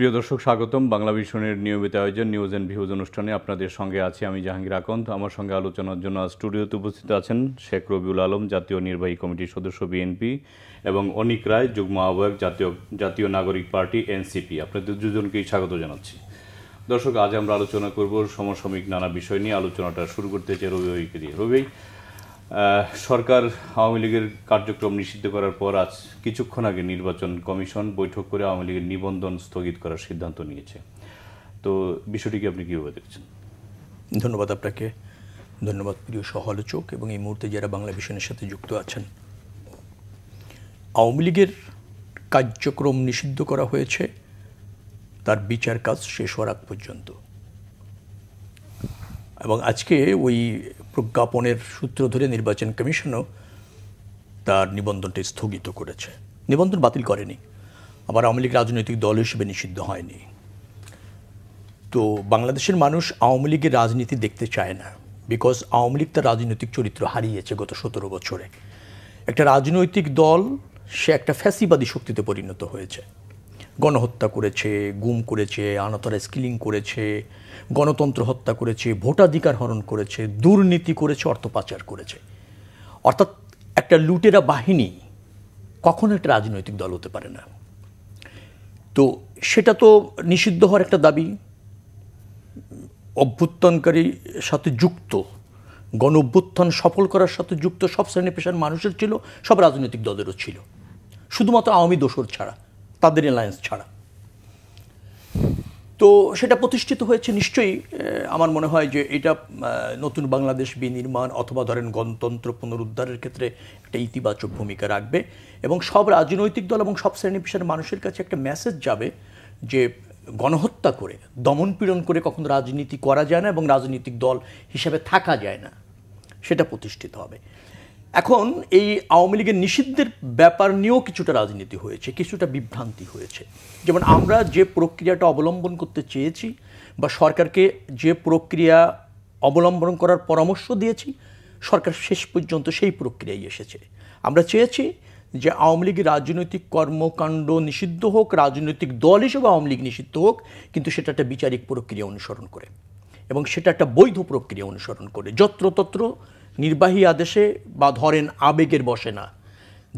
প্রিয় দর্শক, স্বাগতম বাংলা ভিশনের নিয়মিত আয়োজন নিউজ অ্যান্ড ভিউজ অনুষ্ঠানে। আপনাদের সঙ্গে আছি আমি জাহাঙ্গীর আকন্দ। আমার সঙ্গে আলোচনার জন্য আজ স্টুডিওতে উপস্থিত আছেন শেখ রবিউল আলম, জাতীয় নির্বাহী কমিটির সদস্য বিএনপি, এবং অনিক রায়, যুগ্ম আহ্বায়ক জাতীয় নাগরিক পার্টি এনসিপি। আপনাদের দুজনকেই স্বাগত জানাচ্ছি। দর্শক, আজ আমরা আলোচনা করব সমসাময়িক নানা বিষয় নিয়ে। আলোচনাটা শুরু করতে চাই রবি ভাইকে দিয়ে। রবি, সরকার আওয়ামী লীগের কার্যক্রম নিষিদ্ধ করার পর আজ কিছুক্ষণ আগে নির্বাচন কমিশন বৈঠক করে আওয়ামী লীগের নিবন্ধন স্থগিত করার সিদ্ধান্ত নিয়েছে। তো বিষয়টিকে আপনি কীভাবে দেখছেন? ধন্যবাদ আপনাকে, ধন্যবাদ প্রিয় সহ আলোচক এবং এই মুহূর্তে যারা বাংলা ভিশনের সাথে যুক্ত আছেন। আওয়ামী লীগের কার্যক্রম নিষিদ্ধ করা হয়েছে তার বিচার কাজ শেষ হওয়ার আগ পর্যন্ত, এবং আজকে ওই প্রজ্ঞাপনের সূত্র ধরে নির্বাচন কমিশনও তার নিবন্ধনটি স্থগিত করেছে। নিবন্ধন বাতিল করেনি, আবার আওয়ামী লীগ রাজনৈতিক দল হিসেবে নিষিদ্ধ হয়নি। তো বাংলাদেশের মানুষ আওয়ামী লীগের রাজনীতি দেখতে চায় না, বিকজ আওয়ামী লীগ তার রাজনৈতিক চরিত্র হারিয়েছে গত 17 বছরে। একটা রাজনৈতিক দল সে একটা ফ্যাসিবাদী শক্তিতে পরিণত হয়েছে। গণহত্যা করেছে, গুম করেছে, আনাতরাইজ কিলিং করেছে, গণতন্ত্র হত্যা করেছে, ভোটাধিকার হরণ করেছে, দুর্নীতি করেছে, অর্থ পাচার করেছে। অর্থাৎ একটা লুটেরা বাহিনী কখনো একটা রাজনৈতিক দল হতে পারে না। তো সেটা তো নিষিদ্ধ হওয়ার একটা দাবি অভ্যুত্থানকারীর সাথে যুক্ত, গণ অভ্যুত্থান সফল করার সাথে যুক্ত সব শ্রেণী পেশার মানুষের ছিল, সব রাজনৈতিক দলেরও ছিল, শুধুমাত্র আওয়ামী দোসর ছাড়া, তাদের অ্যালায়েন্স ছাড়া। তো সেটা প্রতিষ্ঠিত হয়েছে। নিশ্চয়ই আমার মনে হয় যে এটা নতুন বাংলাদেশ বিনির্মাণ অথবা ধরেন গণতন্ত্র পুনরুদ্ধারের ক্ষেত্রে একটা ইতিবাচক ভূমিকা রাখবে, এবং সব রাজনৈতিক দল এবং সব শ্রেণী পেশার মানুষের কাছে একটা মেসেজ যাবে যে গণহত্যা করে, দমন পীড়ন করে কখনো রাজনীতি করা যায় না এবং রাজনৈতিক দল হিসেবে থাকা যায় না, সেটা প্রতিষ্ঠিত হবে। এখন এই আওয়ামী লীগের নিষিদ্ধের ব্যাপার নিয়েও কিছুটা রাজনীতি হয়েছে, কিছুটা বিভ্রান্তি হয়েছে। যেমন আমরা যে প্রক্রিয়াটা অবলম্বন করতে চেয়েছি বা সরকারকে যে প্রক্রিয়া অবলম্বন করার পরামর্শ দিয়েছি, সরকার শেষ পর্যন্ত সেই প্রক্রিয়ায় এসেছে। আমরা চেয়েছি যে আওয়ামী লীগের রাজনৈতিক কর্মকাণ্ড নিষিদ্ধ হোক, রাজনৈতিক দল হিসেবে আওয়ামী লীগ নিষিদ্ধ হোক, কিন্তু সেটা একটা বিচারিক প্রক্রিয়া অনুসরণ করে এবং সেটা একটা বৈধ প্রক্রিয়া অনুসরণ করে, যত্রতত্র নির্বাহী আদেশে বা ধরেন আবেগের বসে না।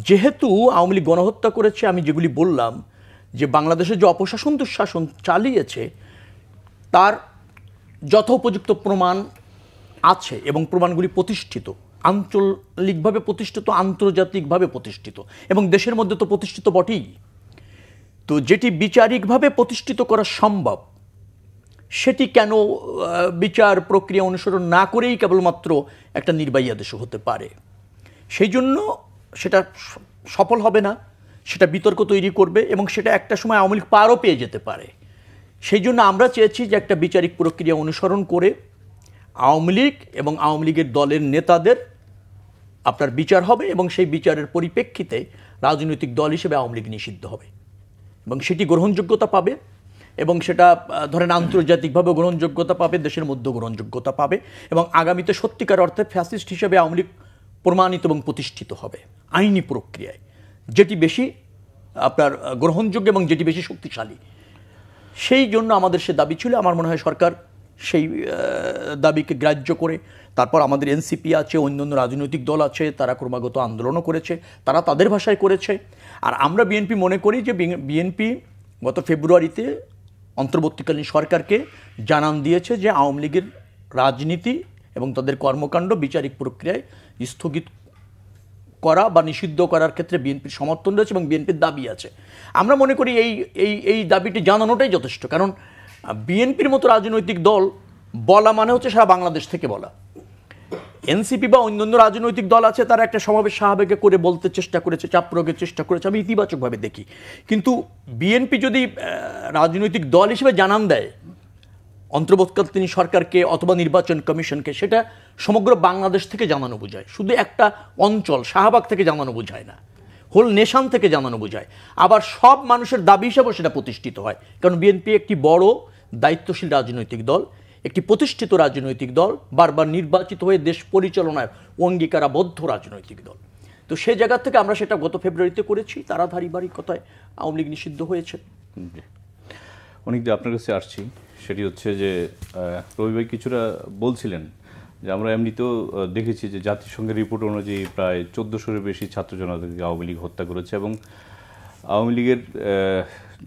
যেহেতু আওয়ামী লীগ গণহত্যা করেছে, আমি যেগুলি বললাম যে বাংলাদেশে যে অপশাসন দুঃশাসন চালিয়েছে তার যথোপযুক্ত প্রমাণ আছে এবং প্রমাণগুলি প্রতিষ্ঠিত, আঞ্চলিকভাবে প্রতিষ্ঠিত, আন্তর্জাতিকভাবে প্রতিষ্ঠিত, এবং দেশের মধ্যে তো প্রতিষ্ঠিত বটেই। তো যেটি বিচারিকভাবে প্রতিষ্ঠিত করা সম্ভব, সেটি কেন বিচার প্রক্রিয়া অনুসরণ না করেই কেবলমাত্র একটা নির্বাহী আদেশ হতে পারে? সেই জন্য সেটা সফল হবে না, সেটা বিতর্ক তৈরি করবে এবং সেটা একটা সময় আওয়ামী লীগ পারও পেয়ে যেতে পারে। সেই জন্য আমরা চেয়েছি যে একটা বিচারিক প্রক্রিয়া অনুসরণ করে আওয়ামী লীগ এবং আওয়ামী লীগের দলের নেতাদের আপনার বিচার হবে এবং সেই বিচারের পরিপ্রেক্ষিতে রাজনৈতিক দল হিসেবে আওয়ামী লীগ নিষিদ্ধ হবে এবং সেটি গ্রহণযোগ্যতা পাবে, এবং সেটা ধরেন আন্তর্জাতিকভাবে গ্রহণযোগ্যতা পাবে, দেশের মধ্যে গ্রহণযোগ্যতা পাবে, এবং আগামীতে সত্যিকার অর্থে ফ্যাসিস্ট হিসেবে আওয়ামী লীগ প্রমাণিত এবং প্রতিষ্ঠিত হবে আইনি প্রক্রিয়ায়, যেটি বেশি আপনার গ্রহণযোগ্য এবং যেটি বেশি শক্তিশালী। সেই জন্য আমাদের সে দাবি ছিল। আমার মনে হয় সরকার সেই দাবিকে গ্রাহ্য করে, তারপর আমাদের এনসিপি আছে, অন্যান্য রাজনৈতিক দল আছে, তারা ক্রমাগত আন্দোলনও করেছে, তারা তাদের ভাষায় করেছে। আর আমরা বিএনপি মনে করি যে বিএনপি গত ফেব্রুয়ারিতে অন্তর্বর্তীকালীন সরকারকে জানান দিয়েছে যে আওয়ামী লীগের রাজনীতি এবং তাদের কর্মকাণ্ড বিচারিক প্রক্রিয়ায় স্থগিত করা বা নিষিদ্ধ করার ক্ষেত্রে বিএনপির সমর্থন রয়েছে এবং বিএনপির দাবি আছে। আমরা মনে করি এই দাবিটি জানানোটাই যথেষ্ট, কারণ বিএনপির মতো রাজনৈতিক দল বলা মানে হচ্ছে সারা বাংলাদেশ থেকে বলা। এনসিপি বা অন্যান্য রাজনৈতিক দল আছে, তারা একটা সমাবেশ সাহাবেগে করে বলতে চেষ্টা করেছে, চাপ প্রয়োগের চেষ্টা করেছে, আমি ইতিবাচকভাবে দেখি। কিন্তু বিএনপি যদি রাজনৈতিক দল হিসেবে জানান দেয় অন্তর্বর্তীকালীন সরকারকে অথবা নির্বাচন কমিশনকে, সেটা সমগ্র বাংলাদেশ থেকে জানানো বোঝায়, শুধু একটা অঞ্চল শাহবাগ থেকে জানানো বোঝায় না, হোল নেশান থেকে জানানো বোঝায়। আবার সব মানুষের দাবি হিসাবেও সেটা প্রতিষ্ঠিত হয়, কারণ বিএনপি একটি বড় দায়িত্বশীল রাজনৈতিক দল, একটি প্রতিষ্ঠিত রাজনৈতিক দল, বারবার নির্বাচিত হয়ে দেশ পরিচালনায় অঙ্গীকারাবদ্ধ রাজনৈতিক দল। তো সেই জায়গা থেকে আমরা সেটা গত ফেব্রুয়ারিতে করেছি, তারা ধারাবাহিকতায় আওয়ামী লীগ নিষিদ্ধ হয়েছে। অনেক আপনার কাছে আসছি, সেটি হচ্ছে যে রবি ভাই কিছুটা বলছিলেন যে আমরা এমনিতেও দেখেছি যে জাতিসংঘের রিপোর্ট অনুযায়ী প্রায় 1400-এর বেশি ছাত্র জনতাকে আওয়ামী লীগ হত্যা করেছে, এবং আওয়ামী লীগের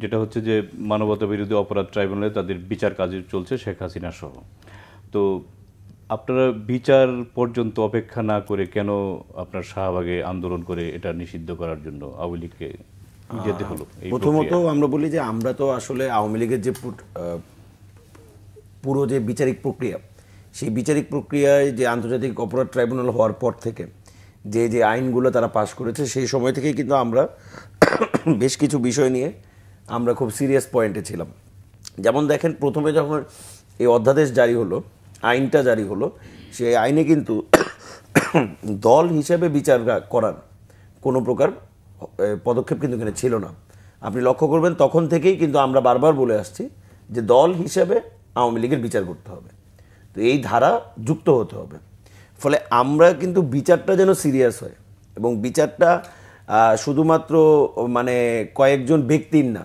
যেটা হচ্ছে যে মানবতা বিরোধী অপরাধ ট্রাইব্যুনালে তাদের বিচার কাজ চলছে শেখ হাসিনা সহ। তো আপনারা বিচার পর্যন্ত অপেক্ষা না করে কেন আপনার শাহবাগে আন্দোলন করে এটা নিষিদ্ধ করার জন্য আওয়ামী লীগকে যেতে হলো? প্রথমত আমরা বলি যে আমরা তো আসলে আওয়ামী লীগের যে পুরো যে বিচারিক প্রক্রিয়া, সেই বিচারিক প্রক্রিয়ায় যে আন্তর্জাতিক অপরাধ ট্রাইব্যুনাল হওয়ার পর থেকে যে যে আইনগুলো তারা পাশ করেছে, সেই সময় থেকেই কিন্তু আমরা বেশ কিছু বিষয় নিয়ে আমরা খুব সিরিয়াস পয়েন্টে ছিলাম। যেমন দেখেন, প্রথমে যখন এই অধ্যাদেশ জারি হলো, আইনটা জারি হলো, সেই আইনে কিন্তু দল হিসেবে বিচার করার কোনো প্রকার পদক্ষেপ কিন্তু এখানে ছিল না। আপনি লক্ষ্য করবেন তখন থেকেই কিন্তু আমরা বারবার বলে আসছি যে দল হিসেবে আওয়ামী লীগের বিচার করতে হবে, তো এই ধারা যুক্ত হতে হবে। ফলে আমরা কিন্তু বিচারটা যেন সিরিয়াস হয়, এবং বিচারটা শুধুমাত্র মানে কয়েকজন ব্যক্তির না,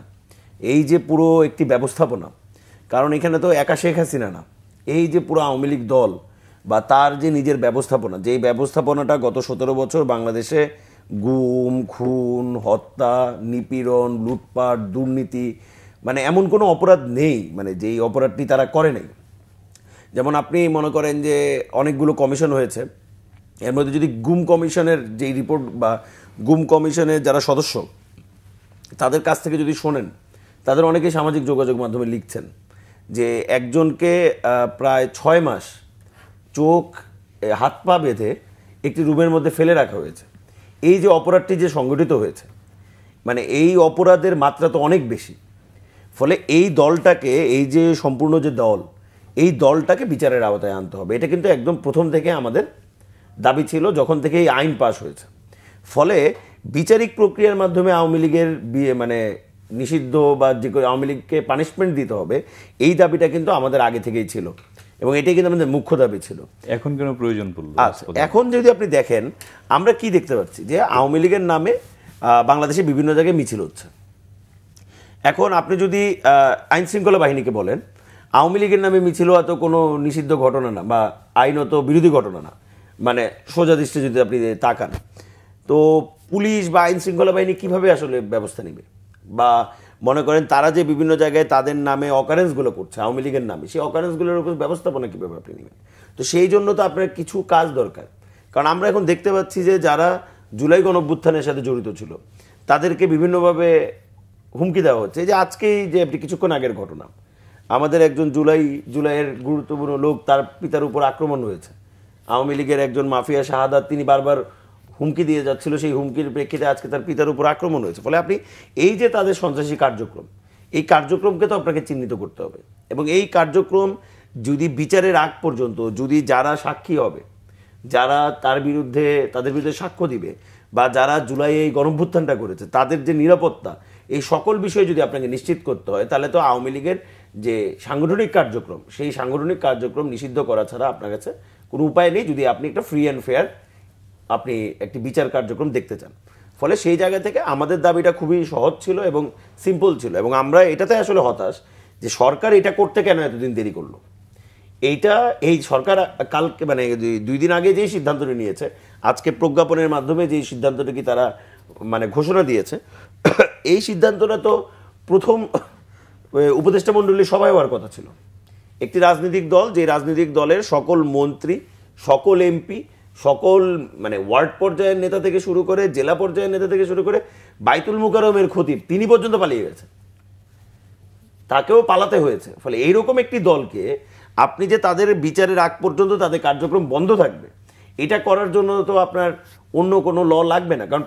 এই যে পুরো একটি ব্যবস্থাপনা, কারণ এখানে তো একা শেখ হাসিনা না, এই যে পুরো আওয়ামী লীগ দল বা তার যে নিজের ব্যবস্থাপনা, যেই ব্যবস্থাপনাটা গত 17 বছর বাংলাদেশে গুম, খুন, হত্যা, নিপীড়ন, লুটপাট, দুর্নীতি, মানে এমন কোনো অপরাধ নেই মানে যেই অপরাধটি তারা করে নাই। যেমন আপনি মনে করেন যে অনেকগুলো কমিশন হয়েছে, এর মধ্যে যদি গুম কমিশনের যেই রিপোর্ট বা গুম কমিশনের যারা সদস্য তাদের কাছ থেকে যদি শোনেন, তাদের অনেকেই সামাজিক যোগাযোগ মাধ্যমে লিখছেন যে একজনকে প্রায় 6 মাস চোখ হাত পা বেঁধে একটি রুমের মধ্যে ফেলে রাখা হয়েছে। এই যে অপরাধটি যে সংগঠিত হয়েছে, মানে এই অপরাধের মাত্রা তো অনেক বেশি। ফলে এই দলটাকে, এই যে সম্পূর্ণ যে দল, এই দলটাকে বিচারের আওতায় আনতে হবে। এটা কিন্তু একদম প্রথম থেকে আমাদের দাবি ছিল, যখন থেকে এই আইন পাস হয়েছে। ফলে বিচারিক প্রক্রিয়ার মাধ্যমে আওয়ামী লীগের মানে নিষিদ্ধ বা যে আওয়ামী লীগকে পানিশমেন্ট দিতে হবে, এই দাবিটা কিন্তু আমাদের আগে থেকেই ছিল, এবং এটাই কিন্তু আমাদের মুখ্য দাবি ছিল। এখন কেন প্রয়োজন পড়লো? আচ্ছা, এখন যদি আপনি দেখেন, আমরা কি দেখতে পাচ্ছি যে আওয়ামী লীগের নামে বাংলাদেশে বিভিন্ন জায়গায় মিছিল হচ্ছে। এখন আপনি যদি আইন শৃঙ্খলা বাহিনীকে বলেন আওয়ামী লীগের নামে মিছিল এত কোনো নিষিদ্ধ ঘটনা না বা আইনত বিরোধী ঘটনা না, মানে সোজা দৃষ্টি যদি আপনি তাকান, তো পুলিশ বা আইন শৃঙ্খলা বাহিনী কীভাবে আসলে ব্যবস্থা নেবে? বা মনে করেন তারা যে বিভিন্ন জায়গায় তাদের নামে অকারেন্সগুলো করছে আওয়ামী লীগের নামে, সেই অকারেন্সগুলোর উপর ব্যবস্থাপনা কীভাবে আপনি নেবেন? তো সেই জন্য তো আপনার কিছু কাজ দরকার। কারণ আমরা এখন দেখতে পাচ্ছি যে যারা জুলাই গণঅভ্যুত্থানের সাথে জড়িত ছিল তাদেরকে বিভিন্নভাবে হুমকি দেওয়া হচ্ছে। যে আজকেই যে কিছুক্ষণ আগের ঘটনা, আমাদের একজন জুলাইয়ের গুরুত্বপূর্ণ লোক, তার পিতার উপর আক্রমণ হয়েছে। আওয়ামী লীগের একজন মাফিয়া শাহাদাত, তিনি বারবার হুমকি দিয়ে যাচ্ছিল, সেই হুমকির প্রেক্ষিতে আজকে তার পিতার উপর আক্রমণ হয়েছে। ফলে আপনি এই যে তাদের সন্ত্রাসী কার্যক্রম, এই কার্যক্রমকে তো আপনাকে চিহ্নিত করতে হবে, এবং এই কার্যক্রম যদি বিচারের আগ পর্যন্ত, যদি যারা সাক্ষী হবে, যারা তাদের বিরুদ্ধে সাক্ষ্য দিবে, বা যারা জুলাই এই গণঅভ্যুত্থানটা করেছে তাদের যে নিরাপত্তা, এই সকল বিষয়ে যদি আপনাকে নিশ্চিত করতে হয়, তাহলে তো আওয়ামী লীগের যে সাংগঠনিক কার্যক্রম, সেই সাংগঠনিক কার্যক্রম নিষিদ্ধ করা ছাড়া আপনার কাছে কোনো উপায় নেই, যদি আপনি একটা ফ্রি অ্যান্ড ফেয়ার আপনি একটি বিচার কার্যক্রম দেখতে চান। ফলে সেই জায়গা থেকে আমাদের দাবিটা খুবই সহজ ছিল এবং সিম্পল ছিল, এবং আমরা এটাতে আসলে হতাশ যে সরকার এটা করতে কেন এতদিন দেরি করলো। এই সরকার কালকে মানে 2 দিন আগে যেই সিদ্ধান্তটি নিয়েছে, আজকে প্রজ্ঞাপনের মাধ্যমে যেই সিদ্ধান্তটি কি তারা মানে ঘোষণা দিয়েছে, এই সিদ্ধান্তটা তো প্রথম উপদেষ্টা মণ্ডলীর সভায় হওয়ার কথা ছিল। একটি রাজনৈতিক দল, যে রাজনৈতিক দলের সকল মন্ত্রী, সকল এমপি, সকল মানে ওয়ার্ড পর্যায়ের নেতা থেকে শুরু করে জেলা পর্যায়ের নেতা থেকে শুরু করে বাইতুল মুকাররমের খতিব, তিনি পর্যন্ত পালিয়ে গেছেন, তাকেও পালাতে হয়েছে। ফলে এইরকম একটি দলকে আপনি যে তাদের বিচারের আগ পর্যন্ত তাদের কার্যক্রম বন্ধ থাকবে, এটা করার জন্য তো আপনার অন্য কোনো ল লাগবে না। কারণ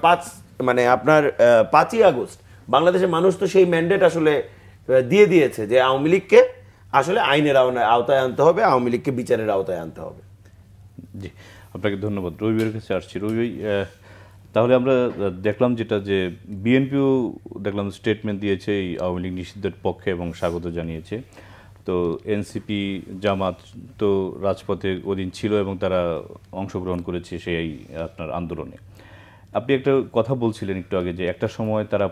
আপনার 5ই আগস্ট বাংলাদেশের মানুষ তো সেই ম্যান্ডেট আসলে দিয়ে দিয়েছে যে আওয়ামী লীগকে আসলে আইনের আওতায় আনতে হবে, আওয়ামী লীগকে বিচারের আওতায় আনতে হবে। জি, আপনাকে ধন্যবাদ। রবির কাছে আসছি। রবি, তাহলে আমরা দেখলাম যেটা যে বিএনপিও দেখলাম স্টেটমেন্ট দিয়েছে এই আওয়ামী লীগ নিষিদ্ধের পক্ষে এবং স্বাগত জানিয়েছে। তো এনসিপি, জামাত তো রাজপথে ওদিন ছিল এবং তারা অংশগ্রহণ করেছে সেই আপনার আন্দোলনে। আপনি একটা কথা বলছিলেন একটু আগে যে একটা সময় তারা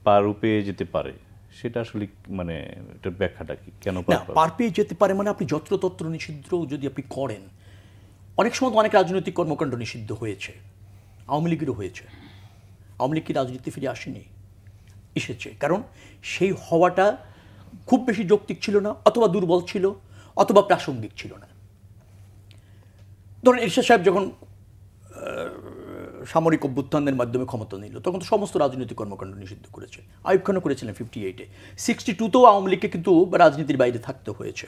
পারু পেয়ে যেতে পারে, সেটা আসলে মানে এটার ব্যাখ্যাটা কি, কেন না, পার পেয়ে যেতে পারে মানে আপনি যত্রতত্র নিষিদ্ধ যদি আপনি করেন, অনেক সময় তো অনেক রাজনৈতিক কর্মকাণ্ড নিষিদ্ধ হয়েছে, আওয়ামী লীগেরও হয়েছে। আওয়ামী লীগ কি রাজনীতি ফিরে আসেনি? এসেছে, কারণ সেই হওয়াটা খুব বেশি যৌক্তিক ছিল না, অথবা দুর্বল ছিল, অথবা প্রাসঙ্গিক ছিল না। ধরেন এরশাদ সাহেব যখন সামরিক অভ্যুত্থানের মাধ্যমে ক্ষমতা নিল, তখন তো সমস্ত রাজনৈতিক কর্মকাণ্ড নিষিদ্ধ করেছে। আইয়ুব খানও করেছিলেন 58-এ। 62-তেও আওয়ামী লীগকে কিন্তু রাজনীতির বাইরে থাকতে হয়েছে।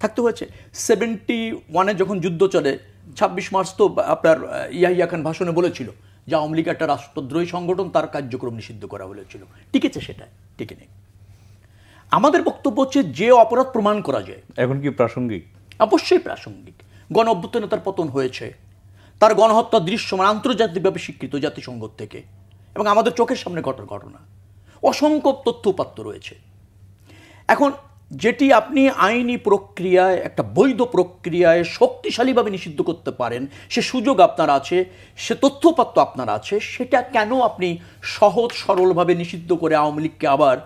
71-এ যখন যুদ্ধ চলে, 26 মার্চ তো আপনার ইয়াহিয়া খান ভাষণে বলেছিল যে আওয়ামী লীগ একটা রাষ্ট্রদ্রোহী সংগঠন, তার কার্যক্রম নিষিদ্ধ করা হয়েছিল। টিকেছে সেটা? টিকে নেই। আমাদের বক্তব্য হচ্ছে যে অপরাধ প্রমাণ করা যায়। এখন কি প্রাসঙ্গিক? অবশ্যই প্রাসঙ্গিক। গণ অভ্যুত্থানে তার পতন হয়েছে, তার গণহত্যা দৃশ্যমান, আন্তর্জাতিকভাবে স্বীকৃত জাতিসংঘ থেকে, এবং আমাদের চোখের সামনে ঘটনা। অসংখ্য তথ্য উপাত্ত রয়েছে। এখন যেটি আপনি আইনি প্রক্রিয়ায়, একটা বৈধ প্রক্রিয়ায় শক্তিশালীভাবে নিষিদ্ধ করতে পারেন, সে সুযোগ আপনার আছে, সে তথ্যপাত্র আপনার আছে, সেটা কেন আপনি সহজ সরলভাবে নিষিদ্ধ করে আওয়ামী লীগকে আবার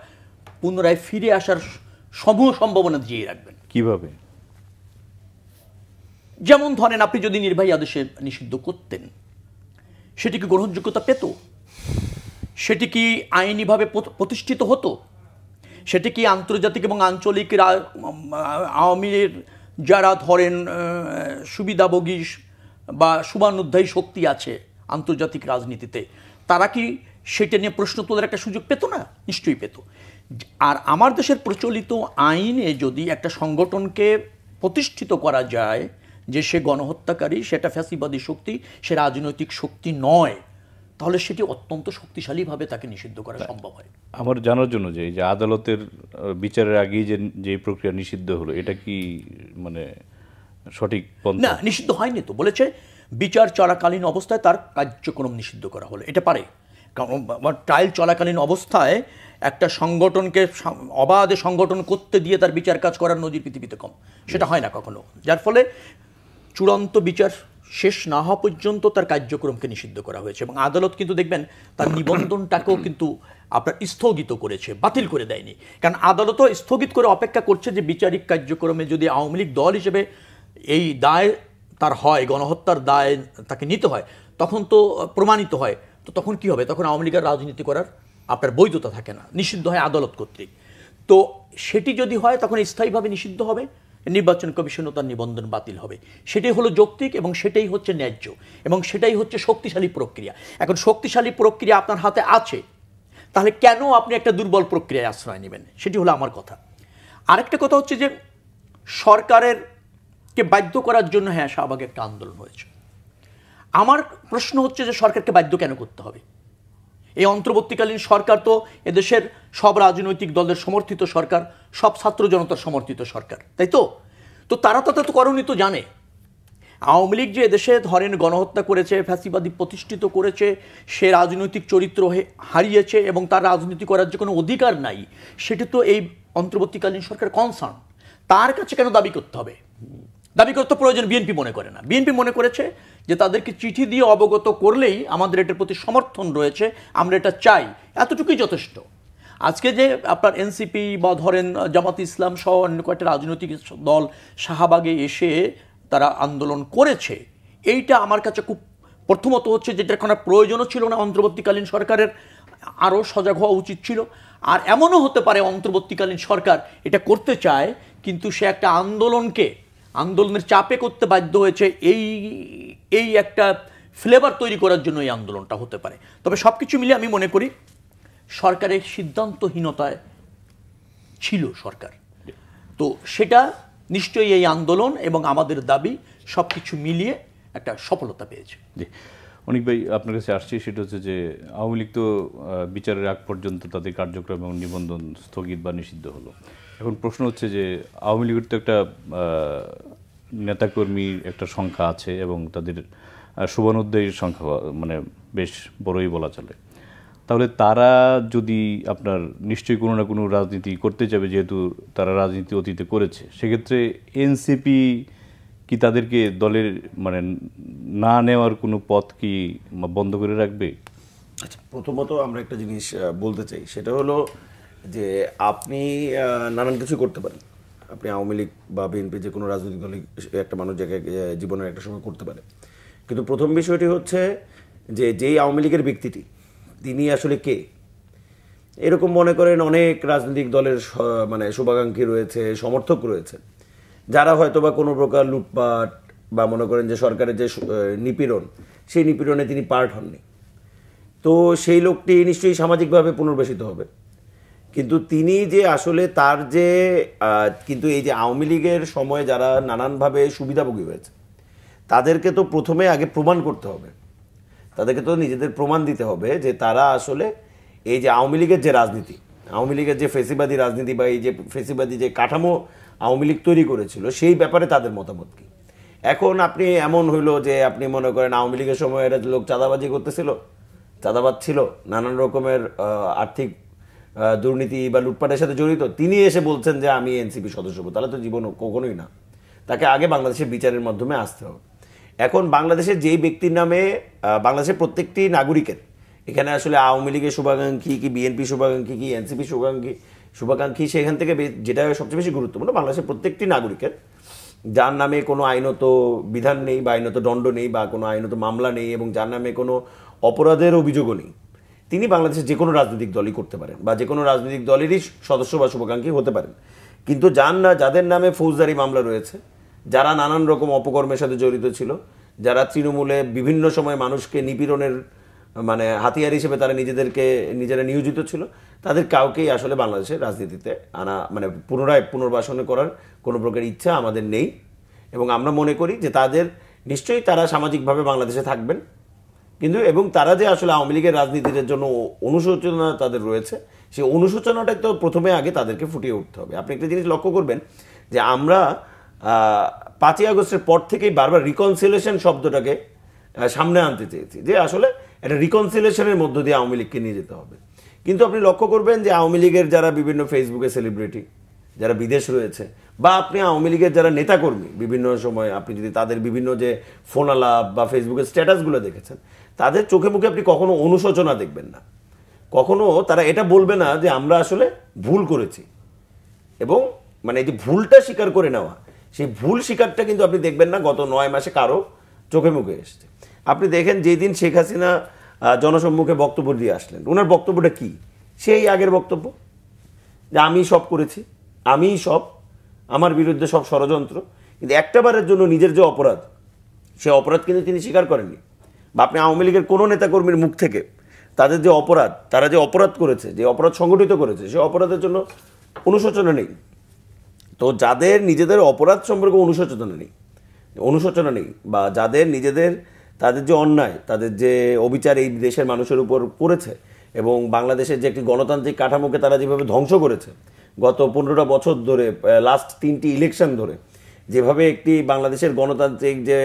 পুনরায় ফিরে আসার সমূহ সম্ভাবনা দিয়ে রাখবেন? কিভাবে? যেমন ধরেন, আপনি যদি নির্বাহী আদেশে নিষিদ্ধ করতেন, সেটি কি গ্রহণযোগ্যতা পেত? সেটি কি আইনিভাবে প্রতিষ্ঠিত হতো? সেটি কি আন্তর্জাতিক এবং আঞ্চলিক আওয়ামীর যারা ধরেন সুবিধাভোগী বা শুভানুধ্যায়ী শক্তি আছে আন্তর্জাতিক রাজনীতিতে, তারা কি সেটা নিয়ে প্রশ্ন তোলার একটা সুযোগ পেত না? নিশ্চয়ই পেত। আর আমার দেশের প্রচলিত আইনে যদি একটা সংগঠনকে প্রতিষ্ঠিত করা যায় যে সে গণহত্যাকারী, সেটা ফ্যাসিবাদী শক্তি, সে রাজনৈতিক শক্তি নয়, তাহলে সেটি অত্যন্ত শক্তিশালীভাবে তাকে নিষিদ্ধ করা সম্ভব হয়। আমার জানার জন্য যে এই যে আদালতের বিচারের আগেই যে প্রক্রিয়া নিষিদ্ধ হলো, এটা কি মানে সঠিক পন্থা? না, নিষিদ্ধ হয়নি তো। বলেছে বিচার চলাকালীন অবস্থায় তার কার্যক্রম নিষিদ্ধ করা হলো। এটা পারে, কারণ ট্রায়াল চলাকালীন অবস্থায় একটা সংগঠনকে অবাধে সংগঠন করতে দিয়ে তার বিচার কাজ করার নজির পৃথিবীতে কম। সেটা হয় না কখনো। যার ফলে চূড়ান্ত বিচার শেষ না হওয়া পর্যন্ত তার কার্যক্রমকে নিষিদ্ধ করা হয়েছে। এবং আদালত কিন্তু দেখবেন তার নিবন্ধনটাকেও কিন্তু আপনার স্থগিত করেছে, বাতিল করে দেয়নি। কারণ আদালতও স্থগিত করে অপেক্ষা করছে যে বিচারিক কার্যক্রমে যদি আওয়ামী লীগ দল হিসেবে এই দায় তার হয়, গণহত্যার দায় তাকে নিতে হয়, তখন তো প্রমাণিত হয়, তো তখন কি হবে? তখন আওয়ামী লীগের রাজনীতি করার আপনার বৈধতা থাকে না, নিষিদ্ধ হয় আদালত কর্তৃক। তো সেটি যদি হয়, তখন স্থায়ীভাবে নিষিদ্ধ হবে, নির্বাচন কমিশনও তার নিবন্ধন বাতিল হবে। সেটাই হলো যৌক্তিক, এবং সেটাই হচ্ছে ন্যায্য, এবং সেটাই হচ্ছে শক্তিশালী প্রক্রিয়া। এখন শক্তিশালী প্রক্রিয়া আপনার হাতে আছে, তাহলে কেন আপনি একটা দুর্বল প্রক্রিয়ায় আশ্রয় নেবেন? সেটি হলো আমার কথা। আরেকটা কথা হচ্ছে যে সরকারের কে বাধ্য করার জন্য, হ্যাঁ, শাহবাগে একটা আন্দোলন হয়েছে। আমার প্রশ্ন হচ্ছে যে সরকারকে বাধ্য কেন করতে হবে? এই অন্তর্বর্তীকালীন সরকার তো এদেশের সব রাজনৈতিক দলের সমর্থিত সরকার, সব ছাত্র জনতার সমর্থিত সরকার, তাই তো? তো তারা তো করণীয় তো জানে। আওয়ামী লীগ যে এদেশে ধরেন গণহত্যা করেছে, ফ্যাসিবাদী প্রতিষ্ঠিত করেছে, সে রাজনৈতিক চরিত্র হারিয়েছে এবং তার রাজনীতি করার যে কোনো অধিকার নাই, সেটি তো এই অন্তর্বর্তীকালীন সরকার কনসার্ন। তার কাছে কেন দাবি করতে হবে? দাবি করতে প্রয়োজন বিএনপি মনে করে না। বিএনপি মনে করেছে যে তাদেরকে চিঠি দিয়ে অবগত করলেই আমাদের এটার প্রতি সমর্থন রয়েছে, আমরা এটা চাই, এতটুকুই যথেষ্ট। আজকে যে আপনার এনসিপি বা ধরেন জামাত ইসলাম সহ অন্য কয়েকটা রাজনৈতিক দল শাহবাগে এসে তারা আন্দোলন করেছে, এইটা আমার কাছে খুব প্রথমত হচ্ছে যেটার কোনো প্রয়োজনও ছিল না। অন্তর্বর্তীকালীন সরকারের আরও সজাগ হওয়া উচিত ছিল। আর এমনও হতে পারে অন্তর্বর্তীকালীন সরকার এটা করতে চায়, কিন্তু সে একটা আন্দোলনের চাপে করতে বাধ্য হয়েছে, এই একটা ফ্লেভার তৈরি করার জন্য এই আন্দোলনটা হতে পারে। তবে সব কিছু মিলে আমি মনে করি সরকারের সিদ্ধান্তহীনতায় ছিল সরকার। তো সেটা নিশ্চয়ই এই আন্দোলন এবং আমাদের দাবি সব কিছু মিলিয়ে একটা সফলতা পেয়েছে। জি, অনেক ভাই আপনার কাছে আসছি, সেটা হচ্ছে যে আওয়ামী লীগ তো বিচারের আগ পর্যন্ত তাদের কার্যক্রম এবং নিবন্ধন স্থগিত বা নিষিদ্ধ হলো। এখন প্রশ্ন হচ্ছে যে আওয়ামী লীগের তো একটা নেতাকর্মীর একটা সংখ্যা আছে এবং তাদের শুভানুধ্যায়ীর সংখ্যা মানে বেশ বড়ই বলা চলে। তাহলে তারা যদি আপনার নিশ্চয়ই কোনো না কোনো রাজনীতি করতে যাবে, যেহেতু তারা রাজনীতি অতীতে করেছে, সেক্ষেত্রে এনসিপি কি তাদেরকে দলের মানে না নেওয়ার কোনো পথ কি বন্ধ করে রাখবে? আচ্ছা, প্রথমত আমরা একটা জিনিস বলতে চাই, সেটা হলো যে আপনি নানান কিছু করতে পারেন, আপনি আওয়ামী লীগ বা বিএনপি যে কোনো রাজনৈতিক দলই একটা মানুষ জায়গায় জীবনের একটা সময় করতে পারে, কিন্তু প্রথম বিষয়টি হচ্ছে যে যেই আওয়ামী লীগের ব্যক্তিটি তিনি আসলে কে। এরকম মনে করেন অনেক রাজনৈতিক দলের মানে শুভাকাঙ্ক্ষী রয়েছে, সমর্থক রয়েছে, যারা হয়তো বা কোনো প্রকার লুটপাট বা মনে করেন যে সরকারের যে নিপীড়ন, সেই নিপীড়নে তিনি পার্ট হননি। তো সেই লোকটি নিশ্চয়ই সামাজিকভাবে পুনর্বাসিত হবে, কিন্তু তিনি যে আসলে তার যে কিন্তু এই যে আওয়ামী লীগের সময় যারা নানানভাবে সুবিধাভোগী হয়েছে তাদেরকে তো প্রথমে আগে প্রমাণ করতে হবে, তাদেরকে তো নিজেদের প্রমাণ দিতে হবে যে তারা আসলে এই যে আওয়ামী লীগের যে রাজনীতি, আওয়ামী লীগের যে ফেসিবাদী রাজনীতি বা এই যে ফেসিবাদী যে কাঠামো আওয়ামী লীগ তৈরি করেছিল সেই ব্যাপারে তাদের মতামত কি। এখন আপনি এমন হইলো যে আপনি মনে করেন আওয়ামী লীগের সময় এরা লোক চাঁদাবাজি করতেছিল, চাঁদাবাজ ছিল, নানান রকমের আর্থিক দুর্নীতি বা লুটপাটের সাথে জড়িত, তিনি এসে বলছেন যে আমি এনসিপি সদস্য হবো, তাহলে তো জীবন কখনোই না। তাকে আগে বাংলাদেশের বিচারের মাধ্যমে আসতে হবে। এখন বাংলাদেশের যেই ব্যক্তির নামে বাংলাদেশের প্রত্যেকটি নাগরিকের, এখানে আসলে আওয়ামী লীগের শুভাকাঙ্ক্ষী কি বিএনপি শুভাকাঙ্ক্ষী কি এনসিপি শুভাকাঙ্ক্ষী সেখান থেকে যেটা সবচেয়ে বেশি গুরুত্বপূর্ণ, বাংলাদেশের প্রত্যেকটি নাগরিকের যার নামে কোনো আইনত বিধান নেই বা আইনত দণ্ড নেই বা কোনো আইনত মামলা নেই এবং যার নামে কোনো অপরাধের অভিযোগও নেই, তিনি বাংলাদেশের যে কোনো রাজনৈতিক দলই করতে পারেন বা যে কোনো রাজনৈতিক দলেরই সদস্য বা শুভাকাঙ্ক্ষী হতে পারেন। কিন্তু যাদের নামে ফৌজদারি মামলা রয়েছে, যারা নানান রকম অপকর্মের সাথে জড়িত ছিল, যারা তৃণমূলে বিভিন্ন সময় মানুষকে নিপীড়নের মানে হাতিয়ার হিসেবে তারা নিজেরা নিয়োজিত ছিল, তাদের কাউকেই আসলে বাংলাদেশের রাজনীতিতে আনা মানে পুনর্বাসন করার কোনো প্রকার ইচ্ছা আমাদের নেই। এবং আমরা মনে করি যে তাদের নিশ্চয়ই তারা সামাজিকভাবে বাংলাদেশে থাকবেন, কিন্তু এবং তারা যে আসলে আওয়ামী লীগের রাজনীতির জন্য অনুশোচনা তাদের রয়েছে, সেই অনুশোচনাটাই তো প্রথমে আগে তাদেরকে ফুটিয়ে উঠতে হবে। আপনি একটা জিনিস লক্ষ্য করবেন যে আমরা 5ই আগস্টের পর থেকেই বারবার রিকনসিলেশন শব্দটাকে সামনে আনতে চেয়েছি, যে আসলে একটা রিকনসিলেশনের মধ্য দিয়ে আওয়ামী লীগকে নিয়ে যেতে হবে। কিন্তু আপনি লক্ষ্য করবেন যে আওয়ামী লীগের যারা বিভিন্ন ফেসবুকে সেলিব্রিটি যারা বিদেশ রয়েছে, বা আপনি আওয়ামী লীগের যারা নেতাকর্মী বিভিন্ন সময় আপনি যদি তাদের বিভিন্ন যে ফোন আলাপ বা ফেসবুকের স্ট্যাটাসগুলো দেখেছেন, তাদের চোখে মুখে আপনি কখনো অনুশোচনা দেখবেন না, কখনো তারা এটা বলবে না যে আমরা আসলে ভুল করেছি। এবং মানে এই যে ভুলটা স্বীকার করে নেওয়া, সেই ভুল স্বীকারটা কিন্তু আপনি দেখবেন না গত 9 মাসে কারো চোখে মুখে এসছে। আপনি দেখেন যেদিন শেখ হাসিনা জনসম্মুখে বক্তব্য দিয়ে আসলেন, ওনার বক্তব্যটা কি? সেই আগের বক্তব্য যে আমি সব করেছি, আমি সব, আমার বিরুদ্ধে সব ষড়যন্ত্র। কিন্তু একটাবারের জন্য নিজের যে অপরাধ, সে অপরাধ কিন্তু তিনি স্বীকার করেননি। বা আপনি আওয়ামী লীগের কোনো নেতাকর্মীর মুখ থেকে তাদের যে অপরাধ, তারা যে অপরাধ করেছে, যে অপরাধ সংগঠিত করেছে, সে অপরাধের জন্য অনুশোচনা নেই। তো যাদের নিজেদের অপরাধ সম্পর্কে অনুশোচনা নেই বা যাদের নিজেদের তাদের যে অন্যায়, তাদের যে অবিচার এই দেশের মানুষের উপর করেছে এবং বাংলাদেশের যে একটি গণতান্ত্রিক কাঠামোকে তারা যেভাবে ধ্বংস করেছে গত 15টা বছর ধরে, লাস্ট 3টি ইলেকশন ধরে, যেভাবে একটি বাংলাদেশের গণতান্ত্রিক যে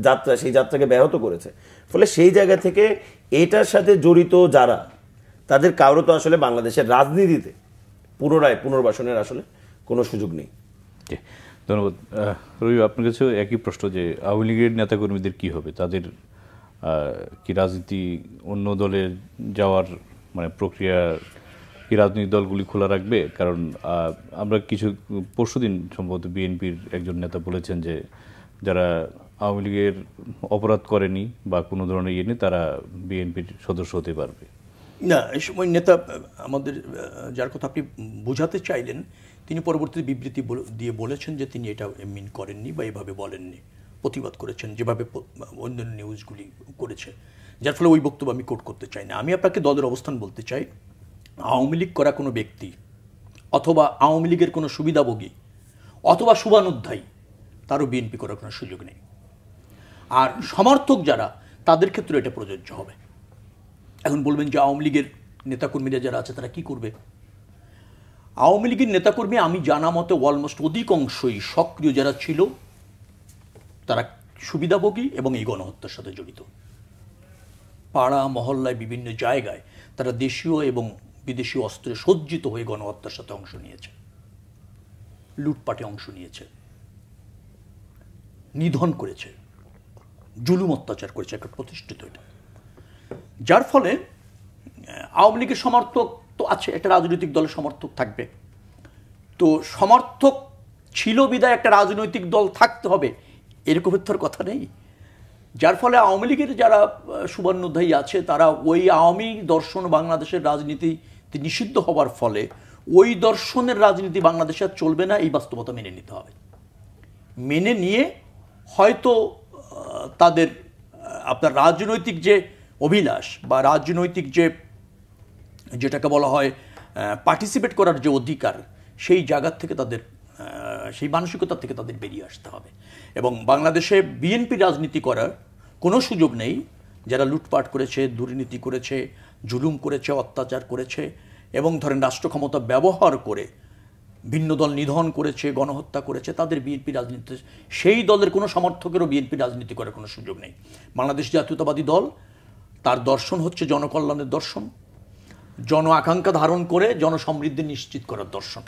যাত্রা, সেই যাত্রাকে ব্যাহত করেছে, ফলে সেই জায়গা থেকে এটার সাথে জড়িত যারা, তাদের কারো তো আসলে বাংলাদেশের রাজনীতিতে পুনর্বাসনের আসলে কোনো সুযোগ নেই। ধন্যবাদ। রবি, আপনার কাছে একই প্রশ্ন যে আওয়ামী লীগের নেতাকর্মীদের কি হবে? তাদের কি রাজনীতি অন্য দলে যাওয়ার মানে প্রক্রিয়া কি রাজনৈতিক দলগুলি খোলা রাখবে? কারণ আমরা পরশুদিন সম্ভবত বিএনপির একজন নেতা বলেছেন যে যারা আওয়ামী লীগের অপরাধ করেনি বা কোনো ধরনের ইয়ে নেই, তারা বিএনপির সদস্য হতে পারবে না। এই সময় নেতা আমাদের যার কথা আপনি বোঝাতে চাইলেন, তিনি পরবর্তী বিবৃতি দিয়ে বলেছেন যে তিনি এটা মিন করেননি বা এভাবে বলেননি, প্রতিবাদ করেছেন যেভাবে অন্যান্য নিউজগুলি করেছে, যার ফলে ওই বক্তব্য আমি কোট করতে চাই না। আমি আপনাকে দলের অবস্থান বলতে চাই, আওয়ামী লীগ করা কোনো ব্যক্তি অথবা আওয়ামী লীগের কোনো সুবিধাভোগী অথবা শুভানুধ্যায়ী তারও বিএনপি করার কোনো সুযোগ নেই। আর সমর্থক যারা, তাদের ক্ষেত্রে এটা প্রযোজ্য হবে। এখন বলবেন যে আওয়ামী লীগের নেতাকর্মীরা যারা আছে তারা কি করবে? আওয়ামী লীগের নেতাকর্মী আমি জানা মতে অলমোস্ট অধিকাংশই সক্রিয় যারা ছিল তারা সুবিধাভোগী এবং এই গণহত্যার সাথে জড়িত। পাড়া মহল্লায় বিভিন্ন জায়গায় তারা দেশীয় এবং বিদেশি অস্ত্রে সজ্জিত হয়ে গণহত্যার সাথে অংশ নিয়েছে, লুটপাটে অংশ নিয়েছে, নিধন করেছে, জুলুম অত্যাচার করেছে, একটা প্রতিষ্ঠিত এটা। যার ফলে আওয়ামী লীগের সমর্থক তো আছে, একটা রাজনৈতিক দলের সমর্থক থাকবে। তো সমর্থক ছিল বিদায় একটা রাজনৈতিক দল থাকতে হবে এরকম তোর কথা নেই। যার ফলে আওয়ামী লীগের যারা সুবর্ণোধ্যায়ী আছে তারা ওই আওয়ামী দর্শন বাংলাদেশের রাজনীতিতে নিষিদ্ধ হওয়ার ফলে ওই দর্শনের রাজনীতি বাংলাদেশে আর চলবে না, এই বাস্তবতা মেনে নিতে হবে। মেনে নিয়ে হয়তো তাদের আপনার রাজনৈতিক যে অভিলাষ বা রাজনৈতিক যেটাকে বলা হয় পার্টিসিপেট করার যে অধিকার, সেই জায়গার থেকে তাদের সেই মানসিকতা থেকে তাদের বেরিয়ে আসতে হবে। এবং বাংলাদেশে বিএনপি রাজনীতি করার কোনো সুযোগ নেই যারা লুটপাট করেছে, দুর্নীতি করেছে, জুলুম করেছে, অত্যাচার করেছে এবং ধরেন রাষ্ট্র ক্ষমতা ব্যবহার করে ভিন্ন দল নিধন করেছে, গণহত্যা করেছে, তাদের বিএনপি রাজনীতি, সেই দলের কোনো সমর্থকেরও বিএনপি রাজনীতি করার কোনো সুযোগ নেই। বাংলাদেশ জাতীয়তাবাদী দল, তার দর্শন হচ্ছে জনকল্যাণের দর্শন, জন আকাঙ্ক্ষা ধারণ করে জনসমৃদ্ধি নিশ্চিত করার দর্শন।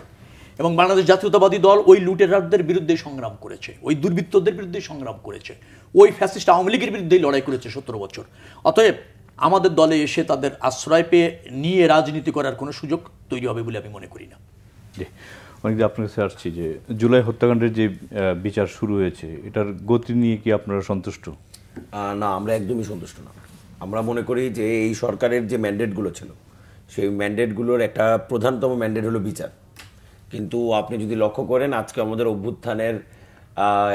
এবং বাংলাদেশ জাতীয়তাবাদী দল ওই লুটেরারদের বিরুদ্ধে সংগ্রাম করেছে, ওই দুর্বৃত্তদের বিরুদ্ধে সংগ্রাম করেছে, ওই ফ্যাসিস্ট আওয়ামী লীগের বিরুদ্ধেই লড়াই করেছে 17 বছর। অতএব আমাদের দলে এসে তাদের আশ্রয় পেয়ে নিয়ে রাজনীতি করার কোনো সুযোগ তৈরি হবে বলে আমি মনে করি না। অনেকদিন আপনার কাছে আসছি যে জুলাই হত্যাকাণ্ডের যে বিচার শুরু হয়েছে, এটার গতি নিয়ে কি আপনারা সন্তুষ্ট? না, আমরা একদমই সন্তুষ্ট না। আমরা মনে করি যে এই সরকারের যে ম্যান্ডেটগুলো ছিল, সেই ম্যান্ডেটগুলোর একটা প্রধানতম ম্যান্ডেট হলো বিচার। কিন্তু আপনি যদি লক্ষ্য করেন, আজকে আমাদের অভ্যুত্থানের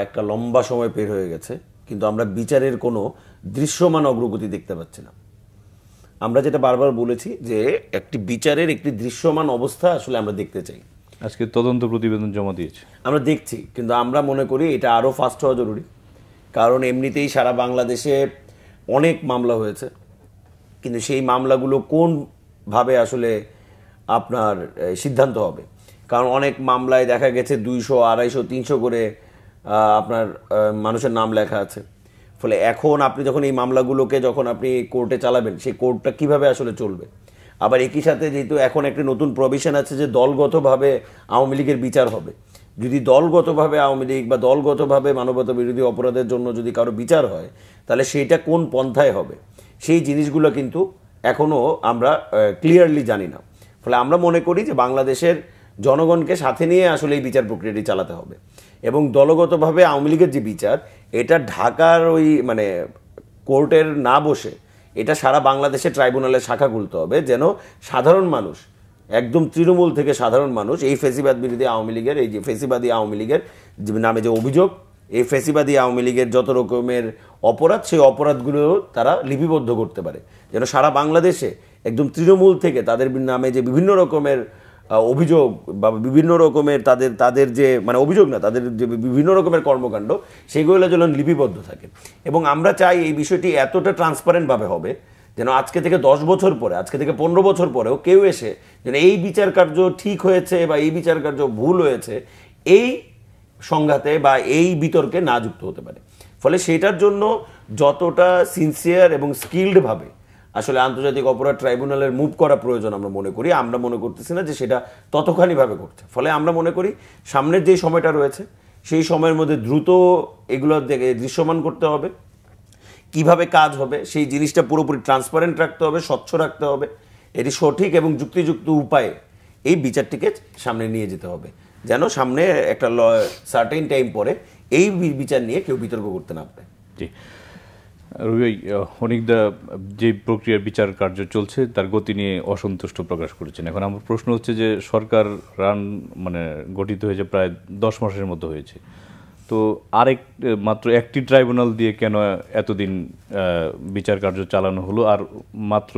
একটা লম্বা সময় পের হয়ে গেছে, কিন্তু আমরা বিচারের কোনো দৃশ্যমান অগ্রগতি দেখতে পাচ্ছি না। আমরা যেটা বারবার বলেছি যে একটি বিচারের একটি দৃশ্যমান অবস্থা আসলে আমরা দেখতে চাই। আজকে তদন্ত প্রতিবেদন জমা দিয়েছে, আমরা দেখছি, কিন্তু আমরা মনে করি এটা আরও ফাস্ট হওয়া জরুরি। কারণ এমনিতেই সারা বাংলাদেশে অনেক মামলা হয়েছে, কিন্তু সেই মামলাগুলো কোনভাবে আসলে আপনার সিদ্ধান্ত হবে। কারণ অনেক মামলায় দেখা গেছে 200, 250, 300 করে আপনার মানুষের নাম লেখা আছে। ফলে এখন আপনি যখন এই মামলাগুলোকে যখন আপনি কোর্টে চালাবেন, সেই কোর্টটা কিভাবে আসলে চলবে। আবার একই সাথে যেহেতু এখন একটা নতুন প্রভিশন আছে যে দলগতভাবে আওয়ামী লীগের বিচার হবে, যদি দলগতভাবে আওয়ামী লীগ বা দলগতভাবে মানবতা বিরোধী অপরাধের জন্য যদি কারো বিচার হয়, তাহলে সেইটা কোন পন্থায় হবে, সেই জিনিসগুলো কিন্তু এখনও আমরা ক্লিয়ারলি জানি না। ফলে আমরা মনে করি যে বাংলাদেশের জনগণকে সাথে নিয়ে আসলে এই বিচার প্রক্রিয়াটি চালাতে হবে। এবং দলগতভাবে আওয়ামী লীগের যে বিচার, এটা ঢাকার ওই মানে কোর্টের না বসে এটা সারা বাংলাদেশে ট্রাইব্যুনালের শাখা খুলতে হবে, যেন সাধারণ মানুষ, একদম তৃণমূল থেকে সাধারণ মানুষ এই ফেসিবাদ বিরোধী আওয়ামী লীগের, এই যে ফেসিবাদী আওয়ামী লীগের নামে যে অভিযোগ, এই ফেসিবাদী আওয়ামী লীগের যত রকমের অপরাধ, সেই অপরাধগুলো তারা লিপিবদ্ধ করতে পারে, যেন সারা বাংলাদেশে একদম তৃণমূল থেকে তাদের নামে যে বিভিন্ন রকমের অভিযোগ বা বিভিন্ন রকমের তাদের যে মানে অভিযোগ না, তাদের যে বিভিন্ন রকমের কর্মকাণ্ড, সেগুলো যেন লিপিবদ্ধ থাকে। এবং আমরা চাই এই বিষয়টি এতটা ট্রান্সপারেন্টভাবে হবে যেন আজকে থেকে 10 বছর পরে, আজকে থেকে 15 বছর পরেও কেউ এসে যেন এই বিচার কার্য ঠিক হয়েছে বা এই বিচার কার্য ভুল হয়েছে এই সংঘাতে বা এই বিতর্কে না যুক্ত হতে পারে। ফলে সেটার জন্য যতটা সিনসিয়ার এবং স্কিল্ডভাবে আসলে আন্তর্জাতিক অপরাধ ট্রাইব্যুনালের মুভ করা প্রয়োজন আমরা মনে করি, আমরা মনে করতেছি না যে সেটা ততখানিভাবে করছে। ফলে আমরা মনে করি সামনের যেই সময়টা রয়েছে, সেই সময়ের মধ্যে দ্রুত এগুলো দৃশ্যমান করতে হবে, কিভাবে কাজ হবে সেই জিনিসটা পুরোপুরি ট্রান্সপারেন্ট রাখতে হবে, স্বচ্ছ রাখতে হবে, এটি সঠিক এবং যুক্তিযুক্ত উপায়ে এই বিচারটিকে সামনে নিয়ে যেতে হবে, যেন সামনে একটা সার্টেন টাইম পরে এই বিচার নিয়ে কেউ বিতর্ক করতে না পারে। জি রবি, অনেকদা যে প্রক্রিয়ার বিচার কার্য চলছে তার গতি নিয়ে অসন্তুষ্ট প্রকাশ করেছেন। এখন আমার প্রশ্ন হচ্ছে যে সরকার গঠিত হয়েছে প্রায় 10 মাসের মতো হয়েছে, তো মাত্র একটি ট্রাইব্যুনাল দিয়ে কেন এতদিন বিচার কার্য চালানো হলো? আর মাত্র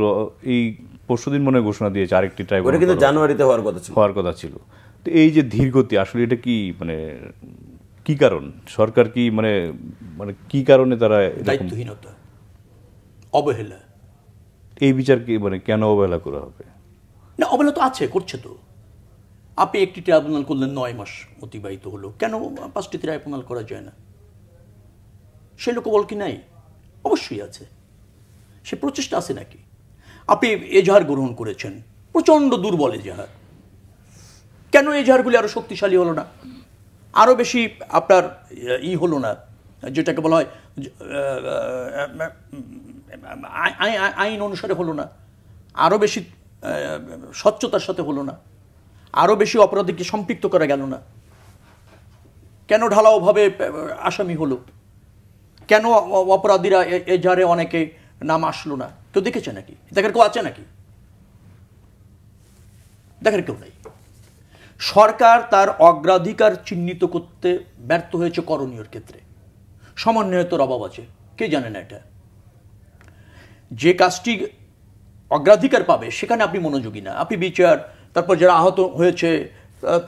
এই পরশুদিন মনে ঘোষণা দিয়েছে আরেকটি ট্রাইব্যুনাল কিন্তু জানুয়ারিতে হওয়ার কথা ছিল। তো এই যে ধীরগতি, আসলে এটা কি কি কারণ? সরকার কি কি কারণে তারা দায়িত্বহীনতা, অবহেলা? এই বিচার কি কেন অবহেলা করা হবে? না, অবহেলা তো আছে, করছে তো। আপনি একটি ট্রাইব্যুনাল করলেন, 9 মাস অতিবাহিত হলো, কেন 5টি ট্রাইব্যুনাল করা যায় না? সেই লোকবল কি নাই? অবশ্যই আছে, সে প্রচেষ্টা আছে নাকি? আপনি এজাহার গ্রহণ করেছেন, প্রচন্ড দুর্বল এজাহার, কেন এজাহারগুলি আরো শক্তিশালী হলো না? আরো বেশি আপনার হলো না, যেটাকে বলা হয় আইন অনুসারে হলো না, আরো বেশি স্বচ্ছতার সাথে হলো না? আরও বেশি অপরাধীকে সম্পৃক্ত করা গেল না? কেন ঢালাওভাবে আসামি হলো? কেন অপরাধীরা এজাহারে অনেকে নাম আসলো না? কেউ দেখেছে নাকি? দেখার কেউ আছে নাকি? দেখার কেউ নেই। সরকার তার অগ্রাধিকার চিহ্নিত করতে ব্যর্থ হয়েছে করণীয়র ক্ষেত্রে। সমন্বয়তার অভাব আছে, কে জানে না এটা? যে কাজটি অগ্রাধিকার পাবে সেখানে আপনি মনোযোগী না। আপনি বিচার, তারপর যারা আহত হয়েছে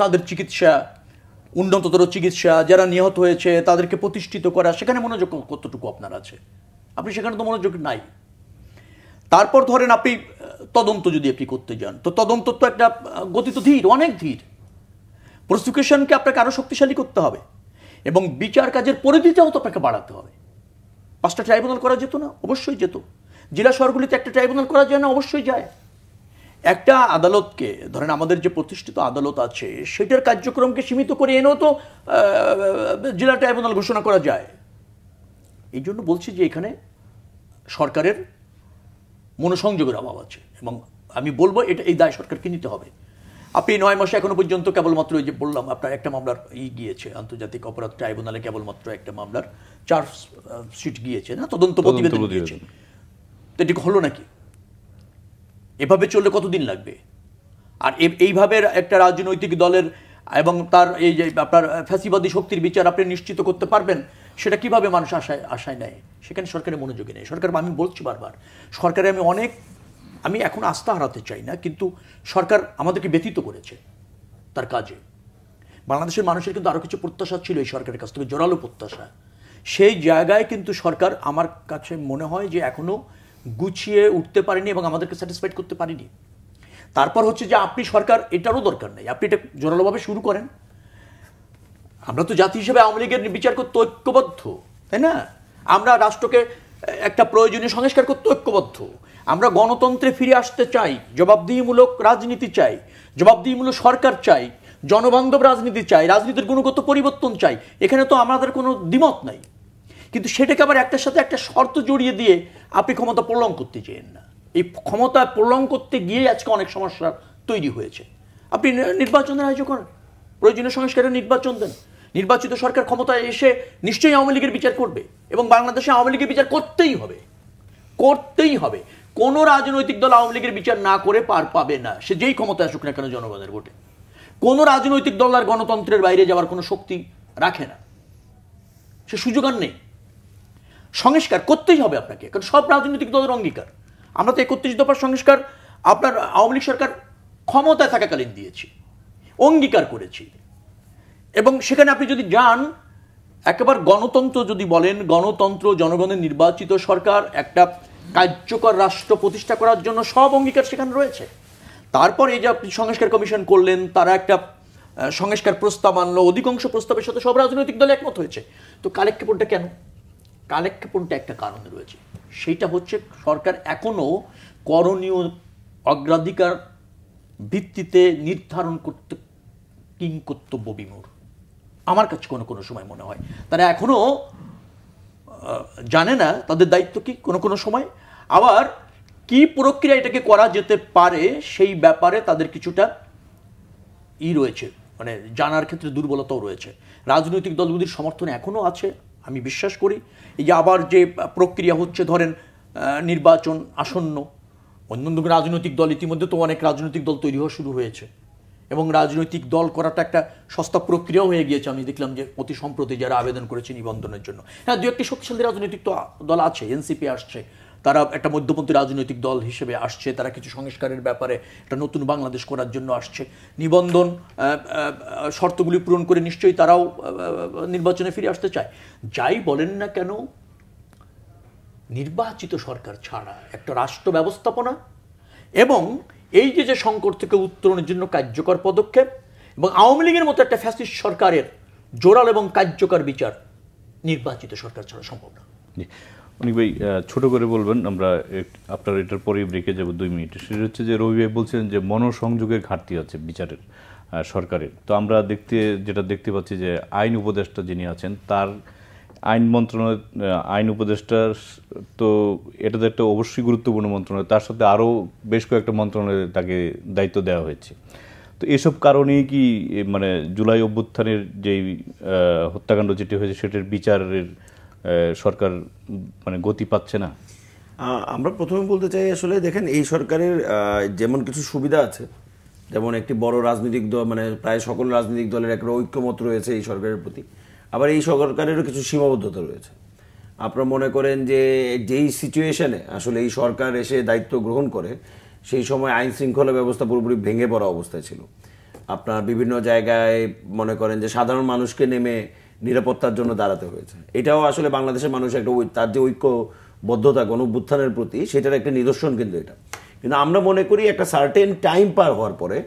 তাদের চিকিৎসা, উন্নততর চিকিৎসা, যারা নিহত হয়েছে তাদেরকে প্রতিষ্ঠিত করা, সেখানে মনোযোগ কতটুকু আপনার আছে? আপনি সেখানে তো মনোযোগ নাই। তারপর ধরেন আপনি তদন্ত যদি আপনি করতে যান, তো তদন্ত তো একটা গতি তো ধীর, অনেক ধীর। প্রসিকিউশনকে আপনাকে আরো শক্তিশালী করতে হবে এবং বিচার কাজের পরিধিটাও তো আপনাকে বাড়াতে হবে। 5টা ট্রাইব্যুনাল করা যেত না? অবশ্যই যেত। জেলা শহরগুলিতে একটা ট্রাইব্যুনাল করা যায় না? অবশ্যই যায়। একটা আদালতকে ধরেন, আমাদের যে প্রতিষ্ঠিত আদালত আছে সেটার কার্যক্রমকে সীমিত করে এনেও তো জেলা ট্রাইব্যুনাল ঘোষণা করা যায়। এই জন্য বলছি যে এখানে সরকারের মনোসংযোগের অভাব আছে এবং আমি বলবো এটা, এই দায় সরকারকে নিতে হবে। আপনি 9 মাসে এখনো পর্যন্ত কেবলমাত্র ওই যে বললাম আপনার একটা মামলার গিয়েছে আন্তর্জাতিক অপরাধ ট্রাইব্যুনালে, কেবলমাত্র একটা মামলার 4 সিট গিয়েছে না, তদন্ত প্রতিবেদন গিয়েছে। তো এটি হলো নাকি? এভাবে চললে কতদিন লাগবে? আর এইভাবে একটা রাজনৈতিক দলের এবং তার এই যে আপনার ফ্যাসিবাদী শক্তির বিচার আপনি নিশ্চিত করতে পারবেন, সেটা কিভাবে মানুষ আশায় নেয়? সেখানে সরকারের মনোযোগী নেই। সরকার, আমি বলছি বারবার, সরকারে আমি এখন আস্থা হারাতে চাই না, কিন্তু সরকার আমাদেরকে ব্যতীত করেছে তার কাজে। বাংলাদেশের মানুষের কিন্তু আরও কিছু প্রত্যাশা ছিল এই সরকারের কাছ থেকে, জোরালো প্রত্যাশা। সেই জায়গায় কিন্তু সরকার আমার কাছে মনে হয় যে এখনো গুছিয়ে উঠতে পারেনি এবং আমাদেরকে স্যাটিসফাইড করতে পারেনি। তারপর হচ্ছে যে আপনি সরকার, এটারও দরকার নেই, আপনি এটা জোরালোভাবে শুরু করেন। আমরা তো জাতি হিসেবে আওয়ামী লীগের বিচার করতে ঐক্যবদ্ধ, তাই না? আমরা রাষ্ট্রকে একটা প্রয়োজনীয় সংস্কার করতে ঐক্যবদ্ধ। আমরা গণতন্ত্রে ফিরে আসতে চাই, জবাবদিহিমূলক রাজনীতি চাই, জবাবদিহিমূলক সরকার চাই, জনবান্ধব রাজনীতি চাই, রাজনীতির গুণগত পরিবর্তন চাই। এখানে তো আমাদের কোনো দ্বিমত নাই। কিন্তু সেটাকে আবার একটার সাথে একটা শর্ত জড়িয়ে দিয়ে আপনি ক্ষমতা প্রলং করতে চেয়েন না। এই ক্ষমতা প্রলং করতে গিয়ে আজকে অনেক সমস্যা তৈরি হয়েছে। আপনি নির্বাচনের আয়োজন করেন, প্রয়োজনীয় সংস্কারের নির্বাচন দেন, নির্বাচিত সরকার ক্ষমতায় এসে নিশ্চয়ই আওয়ামী লীগের বিচার করবে এবং বাংলাদেশে আওয়ামী লীগের বিচার করতেই হবে, করতেই হবে। কোন রাজনৈতিক দল আওয়ামী লীগের বিচার না করে পার পাবে না, সে যেই ক্ষমতায় আসুক না কেন জনগণের ভোটে। কোন রাজনৈতিক দল আর গণতন্ত্রের বাইরে যাওয়ার কোনো শক্তি রাখে না, সে সুযোগ আর নেই। সংস্কার করতেই হবে আপনাকে, কারণ সব রাজনৈতিক দলের অঙ্গীকার। আমরা তো 31 দফার সংস্কার আপনার আওয়ামী লীগ সরকার ক্ষমতায় থাকাকালীন দিয়েছি, অঙ্গীকার করেছি। এবং সেখানে আপনি যদি যান, একেবারে গণতন্ত্র যদি বলেন, গণতন্ত্র, জনগণের নির্বাচিত সরকার, একটা কার্যকর রাষ্ট্র প্রতিষ্ঠা করার জন্য সব অঙ্গীকার সেখানে রয়েছে। তারপর এই যে আপনি সংস্কার কমিশন করলেন, তারা একটা সংস্কার প্রস্তাব আনলো, অধিকাংশ প্রস্তাবের সাথে সব রাজনৈতিক দল একমত হয়েছে। তো কালেক্ষেপণটা কেন? কালেক্ষেপণটা একটা কারণে রয়েছে, সেইটা হচ্ছে সরকার এখনো করণীয় অগ্রাধিকার ভিত্তিতে নির্ধারণ করতে কিংকর্তব্য বিমূঢ়। আমার কাছে কোনো সময় মনে হয় তারা এখনো জানে না তাদের দায়িত্ব কি কোনো সময়। আবার কি প্রক্রিয়া এটাকে করা যেতে পারে সেই ব্যাপারে তাদের কিছুটা রয়েছে, মানে জানার ক্ষেত্রে দুর্বলতাও রয়েছে। রাজনৈতিক দলগুলির সমর্থন এখনো আছে, আমি বিশ্বাস করি। এই যে আবার যে প্রক্রিয়া হচ্ছে, ধরেন নির্বাচন আসন্ন, অন্য রাজনৈতিক দল, ইতিমধ্যে তো অনেক রাজনৈতিক দল তৈরি হওয়া শুরু হয়েছে এবং রাজনৈতিক দল করাটা একটা সস্তা প্রক্রিয়াও হয়ে গিয়েছে। আমি দেখলাম যে অতি সম্প্রতি যারা আবেদন করেছে নিবন্ধনের জন্য, হ্যাঁ, দু একটি শক্তিশালী রাজনৈতিক দল আছে, এনসিপি আসছে, তারা একটা মধ্যপন্থী রাজনৈতিক দল হিসেবে আসছে, তারা কিছু সংস্কারের ব্যাপারে একটা নতুন বাংলাদেশ করার জন্য আসছে। নিবন্ধন শর্তগুলি পূরণ করে নিশ্চয়ই তারাও নির্বাচনে ফিরে আসতে চায়। যাই বলেন না কেন, নির্বাচিত সরকার ছাড়া একটা রাষ্ট্র ব্যবস্থাপনা এবং এই যে সংকট থেকে উত্তরণের জন্য কার্যকর পদক্ষেপ এবং আওয়ামী লীগের মতো একটা ফ্যাসিস্ট সরকারের জোরাল এবং কার্যকর বিচার নির্বাচিত সরকার ছাড়া সম্ভব না। অনেক ভাই ছোট করে বলবেন, আমরা আপনার এটার পরেই ব্রেকে যাব 2 মিনিট। সেটা হচ্ছে যে রবি ভাই বলছেন যে মনোসংযোগের ঘাটতি আছে বিচারের, সরকারের। তো আমরা যেটা দেখতে পাচ্ছি যে আইন উপদেষ্টা যিনি আছেন তার আইন মন্ত্রণালয়, আইন উপদেষ্টার তো এটা তো একটা অবশ্যই গুরুত্বপূর্ণ মন্ত্রণালয়, তার সাথে আরও বেশ কয়েকটা মন্ত্রণালয়ে তাকে দায়িত্ব দেওয়া হয়েছে। তো এসব কারণেই কি মানে জুলাই অভ্যুত্থানের যেই হত্যাকাণ্ড যেটি হয়েছে সেটার বিচারের সরকার মানে গতি পাচ্ছে না? আমরা প্রথমে বলতে চাই আসলে দেখেন এই সরকারের যেমন কিছু সুবিধা আছে, যেমন একটি বড় রাজনৈতিক দল মানে প্রায় সকল রাজনৈতিক দলের একটা ঐক্যমত রয়েছে এই সরকারের প্রতি, আবার এই সরকারেরও কিছু সীমাবদ্ধতা রয়েছে। আপনারা মনে করেন যে যেই সিচুয়েশনে আসলে এই সরকার এসে দায়িত্ব গ্রহণ করে সেই সময় আইন শৃঙ্খলা ব্যবস্থা পুরোপুরি ভেঙে পড়া অবস্থায় ছিল। আপনার বিভিন্ন জায়গায় মনে করেন যে সাধারণ মানুষকে নেমে নিরাপত্তার জন্য দাঁড়াতে হয়েছে। এটাও আসলে বাংলাদেশের মানুষ একটা তার যে ঐক্যবদ্ধতা গণঅভ্যুত্থানের প্রতি সেটার একটা নিদর্শন কিন্তু এটা। কিন্তু আমরা মনে করি একটা সার্টেন টাইম পার হওয়ার পরে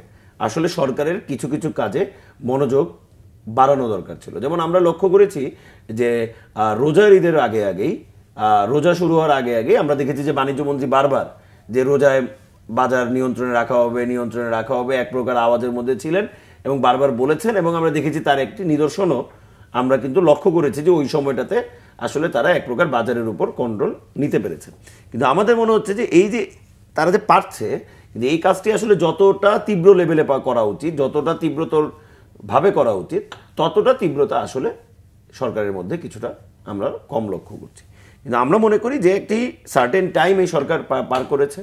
আসলে সরকারের কিছু কিছু কাজে মনোযোগ বাড়ানো দরকার ছিল। যেমন আমরা লক্ষ্য করেছি যে রোজার ঈদের আগেই রোজা শুরু হওয়ার আগে আমরা দেখেছি যে বাণিজ্যমন্ত্রী বারবার যে রোজায় বাজার নিয়ন্ত্রণে রাখা হবে এক প্রকার আওয়াজের মধ্যে ছিলেন এবং বারবার বলেছেন, এবং আমরা দেখেছি তার একটি নিদর্শনও আমরা কিন্তু লক্ষ্য করেছি যে ওই সময়টাতে আসলে তারা এক প্রকার বাজারের উপর কন্ট্রোল নিতে পেরেছে। কিন্তু আমাদের মনে হচ্ছে যে এই যে তারা যে পারছে, কিন্তু এই কাজটি আসলে যতটা তীব্র লেভেলে করা উচিত, যতটা তীব্রতর ভাবে করা উচিত, ততটা তীব্রতা আসলে সরকারের মধ্যে কিছুটা আমরা কম লক্ষ্য করছি। কিন্তু আমরা মনে করি যে একটি সার্টেন টাইম এই সরকার পার করেছে।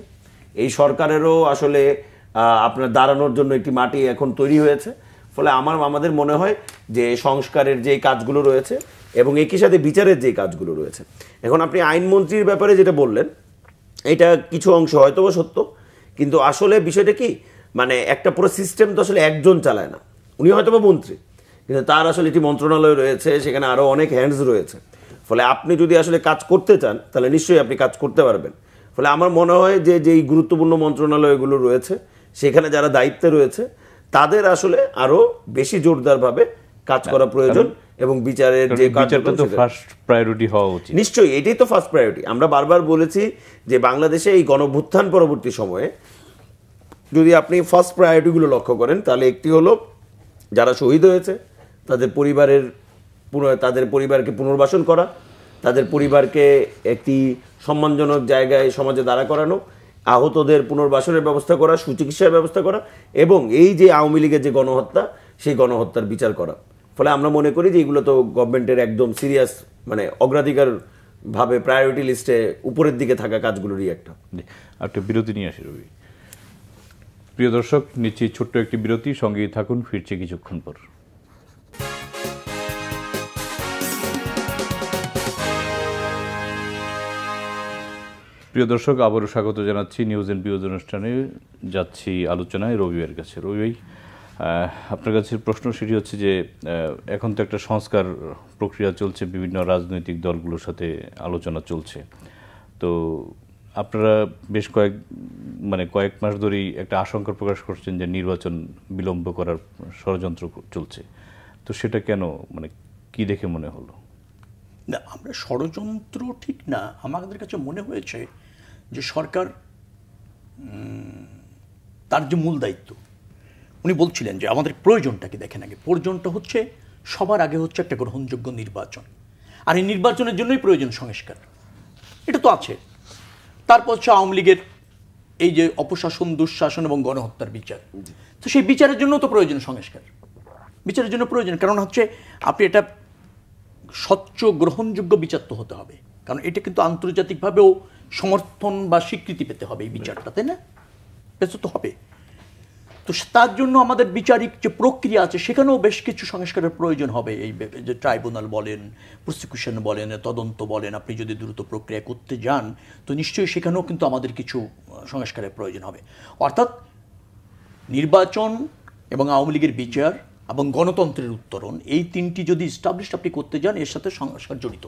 এই সরকারেরও আসলে আপনার দাঁড়ানোর জন্য একটি মাটি এখন তৈরি হয়েছে। ফলে আমাদের মনে হয় যে সংস্কারের যে কাজগুলো রয়েছে এবং একই সাথে বিচারের যে কাজগুলো রয়েছে, এখন আপনি আইনমন্ত্রীর ব্যাপারে যেটা বললেন এটা কিছু অংশ হয়তো সত্য, কিন্তু আসলে বিষয়টা কি মানে একটা পুরো সিস্টেম তো আসলে একজন চালায় না। উনি হয়তো বা মন্ত্রী, কিন্তু তার আসলে একটি মন্ত্রণালয় রয়েছে, সেখানে আরও অনেক হ্যান্ডস রয়েছে। ফলে আপনি যদি আসলে কাজ করতে চান তাহলে নিশ্চয়ই আপনি কাজ করতে পারবেন। ফলে আমার মনে হয় যে যেই গুরুত্বপূর্ণ মন্ত্রণালয়গুলো রয়েছে সেখানে যারা দায়িত্বে রয়েছে তাদের আসলে আরো বেশি জোরদারভাবে কাজ করা প্রয়োজন, এবং বিচারের যে বিচারটা তো ফার্স্ট প্রায়োরিটি হওয়া উচিত। নিশ্চয়ই এটাই তো ফার্স্ট প্রায়োরিটি। আমরা বারবার বলেছি যে বাংলাদেশে এই গণঅভ্যুত্থান পরবর্তী সময়ে যদি আপনি ফার্স্ট প্রায়োরিটিগুলো লক্ষ্য করেন তাহলে একটি হলো যারা শহীদ হয়েছে তাদের পরিবারকে পুনর্বাসন করা, তাদের পরিবারকে একটি সম্মানজনক জায়গায় সমাজে দাঁড়া করানো, আহতদের পুনর্বাসনের ব্যবস্থা করা, সুচিকিৎসার ব্যবস্থা করা, এবং এই যে আওয়ামী লীগের যে গণহত্যা সেই গণহত্যার বিচার করা। ফলে আমরা মনে করি যে এগুলো তো গভর্নমেন্টের একদম সিরিয়াস মানে অগ্রাধিকার ভাবে প্রায়োরিটি লিস্টে উপরের দিকে থাকা কাজগুলোরই একটা। বিরতি নিয়ে আসি রবি। প্রিয় দর্শক, নিচ্ছি ছোট্ট একটি বিরতি, সঙ্গেই থাকুন, ফিরছে কিছুক্ষণ পর। প্রিয় দর্শক, আবারও স্বাগত জানাচ্ছি নিউজ এন্ড ভিউজ অনুষ্ঠানে। যাচ্ছি আলোচনায় রবির কাছে। রবি, আপনার কাছে প্রশ্ন সেটি হচ্ছে যে এখন তো একটা সংস্কার প্রক্রিয়া চলছে, বিভিন্ন রাজনৈতিক দলগুলোর সাথে আলোচনা চলছে। তো আপনারা বেশ কয়েক মাস ধরেই একটা আশঙ্কা প্রকাশ করছেন যে নির্বাচন বিলম্ব করার ষড়যন্ত্র চলছে। তো সেটা কেন, মানে কি দেখে মনে হলো? না, আমরা ষড়যন্ত্র ঠিক না, আমাদের কাছে মনে হয়েছে যে সরকার তার যে মূল দায়িত্ব, উনি বলছিলেন যে আমাদের প্রয়োজনটাকে দেখেন আগে। প্রয়োজনটা হচ্ছে সবার আগে হচ্ছে একটা গ্রহণযোগ্য নির্বাচন, আর এই নির্বাচনের জন্যই প্রয়োজন সংস্কার, এটা তো আছে। তারপর হচ্ছে আওয়ামী লীগের এই যে অপশাসন, দুঃশাসন এবং গণহত্যার বিচার, তো সেই বিচারের জন্য তো প্রয়োজন সংস্কার, বিচারের জন্য প্রয়োজন। কারণ হচ্ছে আপনি এটা স্বচ্ছ গ্রহণযোগ্য বিচার তো হতে হবে, কারণ এটা কিন্তু আন্তর্জাতিকভাবেও সমর্থন বা স্বীকৃতি পেতে হবে এই বিচারটা, তাই না? পেতে তো হবে। তো তার জন্য আমাদের বিচারিক যে প্রক্রিয়া আছে সেখানেও বেশ কিছু সংস্কারের প্রয়োজন হবে। এই যে ট্রাইব্যুনাল বলেন, প্রসিকিউশন বলেন, তদন্ত বলেন, আপনি যদি দ্রুত প্রক্রিয়া করতে যান তো নিশ্চয়ই সেখানেও কিন্তু আমাদের কিছু সংস্কারের প্রয়োজন হবে। অর্থাৎ নির্বাচন এবং আওয়ামী লীগের বিচার এবং গণতন্ত্রের উত্তরণ, এই তিনটি যদি ইস্টাবলিশ আপনি করতে যান, এর সাথে সংস্কার জড়িত।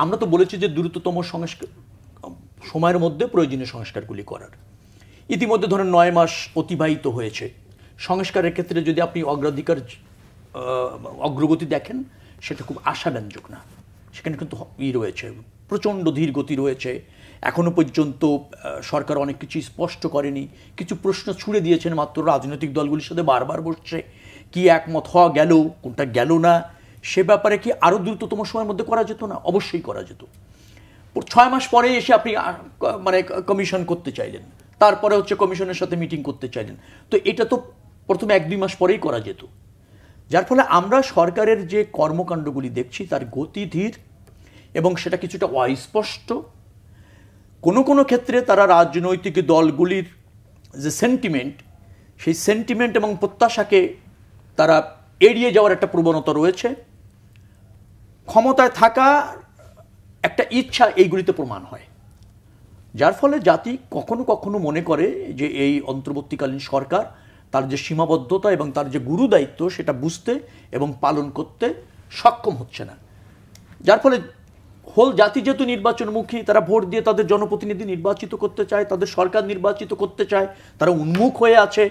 আমরা তো বলেছি যে দ্রুততম সংস্কার সময়ের মধ্যে প্রয়োজনীয় সংস্কারগুলি করার। ইতিমধ্যে ধরেন 9 মাস অতিবাহিত হয়েছে। সংস্কারের ক্ষেত্রে যদি আপনি অগ্রগতি দেখেন সেটা খুব আশাব্যঞ্জক না। সেখানে কিন্তু রয়েছে, প্রচণ্ড ধীর গতি রয়েছে। এখনও পর্যন্ত সরকার অনেক কিছু স্পষ্ট করেনি, কিছু প্রশ্ন ছুড়ে দিয়েছেন মাত্র। রাজনৈতিক দলগুলির সাথে বারবার বসছে, কি একমত হওয়া গেল, কোনটা গেল না, সে ব্যাপারে কি আরও দ্রুততম সময়ের মধ্যে করা যেত না? অবশ্যই করা যেত। 6 মাস পরে এসে আপনি মানে কমিশন করতে চাইলেন, তারপরে হচ্ছে কমিশনের সাথে মিটিং করতে চাইলেন, তো এটা তো প্রথমে 1-2 মাস পরেই করা যেত। যার ফলে আমরা সরকারের যে কর্মকাণ্ডগুলি দেখছি তার গতি ধীর এবং সেটা কিছুটা অস্পষ্ট। কোনো কোনো ক্ষেত্রে তারা রাজনৈতিক দলগুলির যে সেন্টিমেন্ট, সেই সেন্টিমেন্ট এবং প্রত্যাশাকে তারা এড়িয়ে যাওয়ার একটা প্রবণতা রয়েছে। ক্ষমতায় থাকা একটা ইচ্ছা এইগুলিতে প্রমাণ হয়, যার ফলে জাতি কখনো কখনো মনে করে যে এই অন্তর্বর্তীকালীন সরকার তার যে সীমাবদ্ধতা এবং তার যে গুরুদায়িত্ব সেটা বুঝতে এবং পালন করতে সক্ষম হচ্ছে না। যার ফলে হোল জাতি যেহেতু নির্বাচনমুখী, তারা ভোট দিয়ে তাদের জনপ্রতিনিধি নির্বাচিত করতে চায়, তাদের সরকার নির্বাচিত করতে চায়, তারা উন্মুখ হয়ে আছে।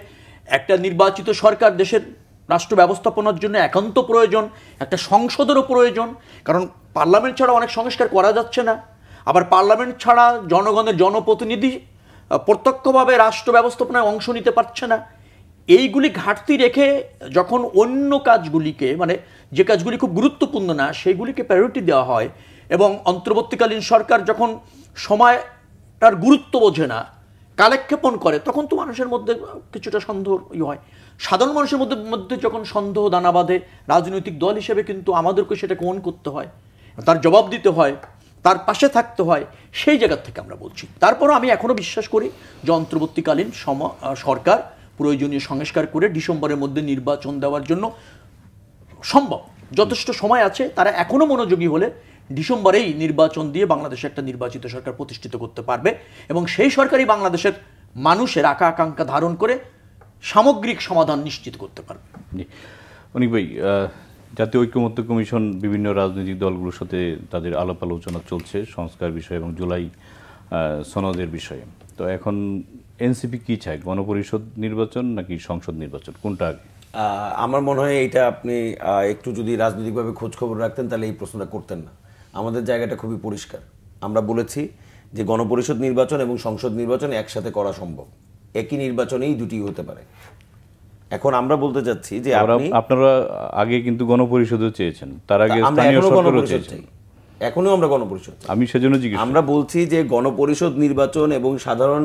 একটা নির্বাচিত সরকার দেশের রাষ্ট্র ব্যবস্থাপনার জন্য একান্ত প্রয়োজন, একটা সংসদেরও প্রয়োজন, কারণ পার্লামেন্ট ছাড়া অনেক সংস্কার করা যাচ্ছে না। আবার পার্লামেন্ট ছাড়া জনগণের জনপ্রতিনিধি প্রত্যক্ষভাবে রাষ্ট্র ব্যবস্থাপনায় অংশ নিতে পারছে না। এইগুলি ঘাটতি রেখে যখন অন্য কাজগুলিকে, মানে যে কাজগুলি খুব গুরুত্বপূর্ণ না সেইগুলিকে প্রায়োরিটি দেওয়া হয়, এবং অন্তর্বর্তীকালীন সরকার যখন সময়টার গুরুত্ব বোঝে না, কালেক্ষেপণ করে, তখন তো মানুষের মধ্যে কিছুটা সন্দেহ হয়। সাধারণ মানুষের মধ্যে যখন সন্দেহ দানা বাঁধে, রাজনৈতিক দল হিসেবে কিন্তু আমাদেরকে সেটাকে অন করতে হয়, তার জবাব দিতে হয়, তার পাশে থাকতে হয়। সেই জায়গার থেকে আমরা বলছি। তারপরও আমি এখনও বিশ্বাস করি যে অন্তর্বর্তীকালীন সরকার প্রয়োজনীয় সংস্কার করে ডিসেম্বরের মধ্যে নির্বাচন দেওয়ার জন্য সম্ভব, যথেষ্ট সময় আছে। তারা এখনও মনোযোগী হলে ডিসেম্বরেই নির্বাচন দিয়ে বাংলাদেশে একটা নির্বাচিত সরকার প্রতিষ্ঠিত করতে পারবে, এবং সেই সরকারই বাংলাদেশের মানুষের আকাঙ্ক্ষা ধারণ করে সামগ্রিক সমাধান নিশ্চিত করতে পারবে। অনিক ভাই, জাতীয় ঐক্যমত্য কমিশন বিভিন্ন রাজনৈতিক দলগুলোর সাথে তাদের আলাপ আলোচনা চলছে সংস্কার বিষয়ে এবং জুলাই সনদের বিষয়ে। তো এখন এনসিপি কি চায়, গণপরিষদ নির্বাচন নাকি সংসদ নির্বাচন, কোনটা আগে? আমার মনে হয় এটা আপনি একটু যদি রাজনৈতিকভাবে খোঁজ খবর রাখতেন তাহলে এই প্রশ্নটা করতেন না। আমাদের জায়গাটা খুবই পরিষ্কার। আমরা বলেছি যে গণপরিষদ নির্বাচন এবং সংসদ নির্বাচন একসাথে করা সম্ভব, একই নির্বাচনেই দুটি হতে পারে। এখন আমরা বলতে চাচ্ছি যে আপনারা আগে কিন্তু গণপরিষদও চেয়েছেন, তার আগে আমরা এখনো গণপরিষদ চাই, এখনো আমরা গণপরিষদ। আমি সেজন্য জিজ্ঞেস, আমরা বলছি যে গণপরিষদ নির্বাচন এবং সাধারণ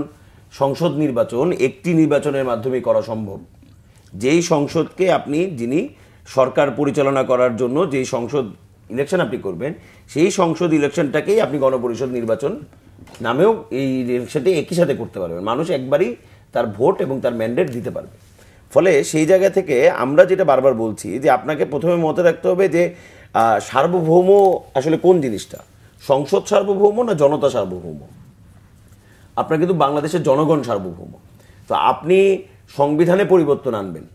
সংসদ নির্বাচন একটি নির্বাচনের মাধ্যমে করা সম্ভব। যেই সংসদকে আপনি, যিনি সরকার পরিচালনা করার জন্য যেই সংসদ ইলেকশন আপনি করবেন, সেই সংসদ ইলেকশনটাকেই আপনি গণপরিষদ নির্বাচন নামেও এই ইলেকশনটি একই সাথে করতে পারবেন। মানুষ একবারই তার ভোট এবং তার ম্যান্ডেট দিতে পারবে। ফলে সেই জায়গা থেকে আমরা যেটা বারবার বলছি যে আপনাকে প্রথমে মনে রাখতে হবে যে সার্বভৌম আসলে কোন জিনিসটা, সংসদ সার্বভৌম না জনতা সার্বভৌম? আপনার কিন্তু বাংলাদেশের জনগণ সার্বভৌম। তো আপনি সংবিধানে পরিবর্তন আনবেন,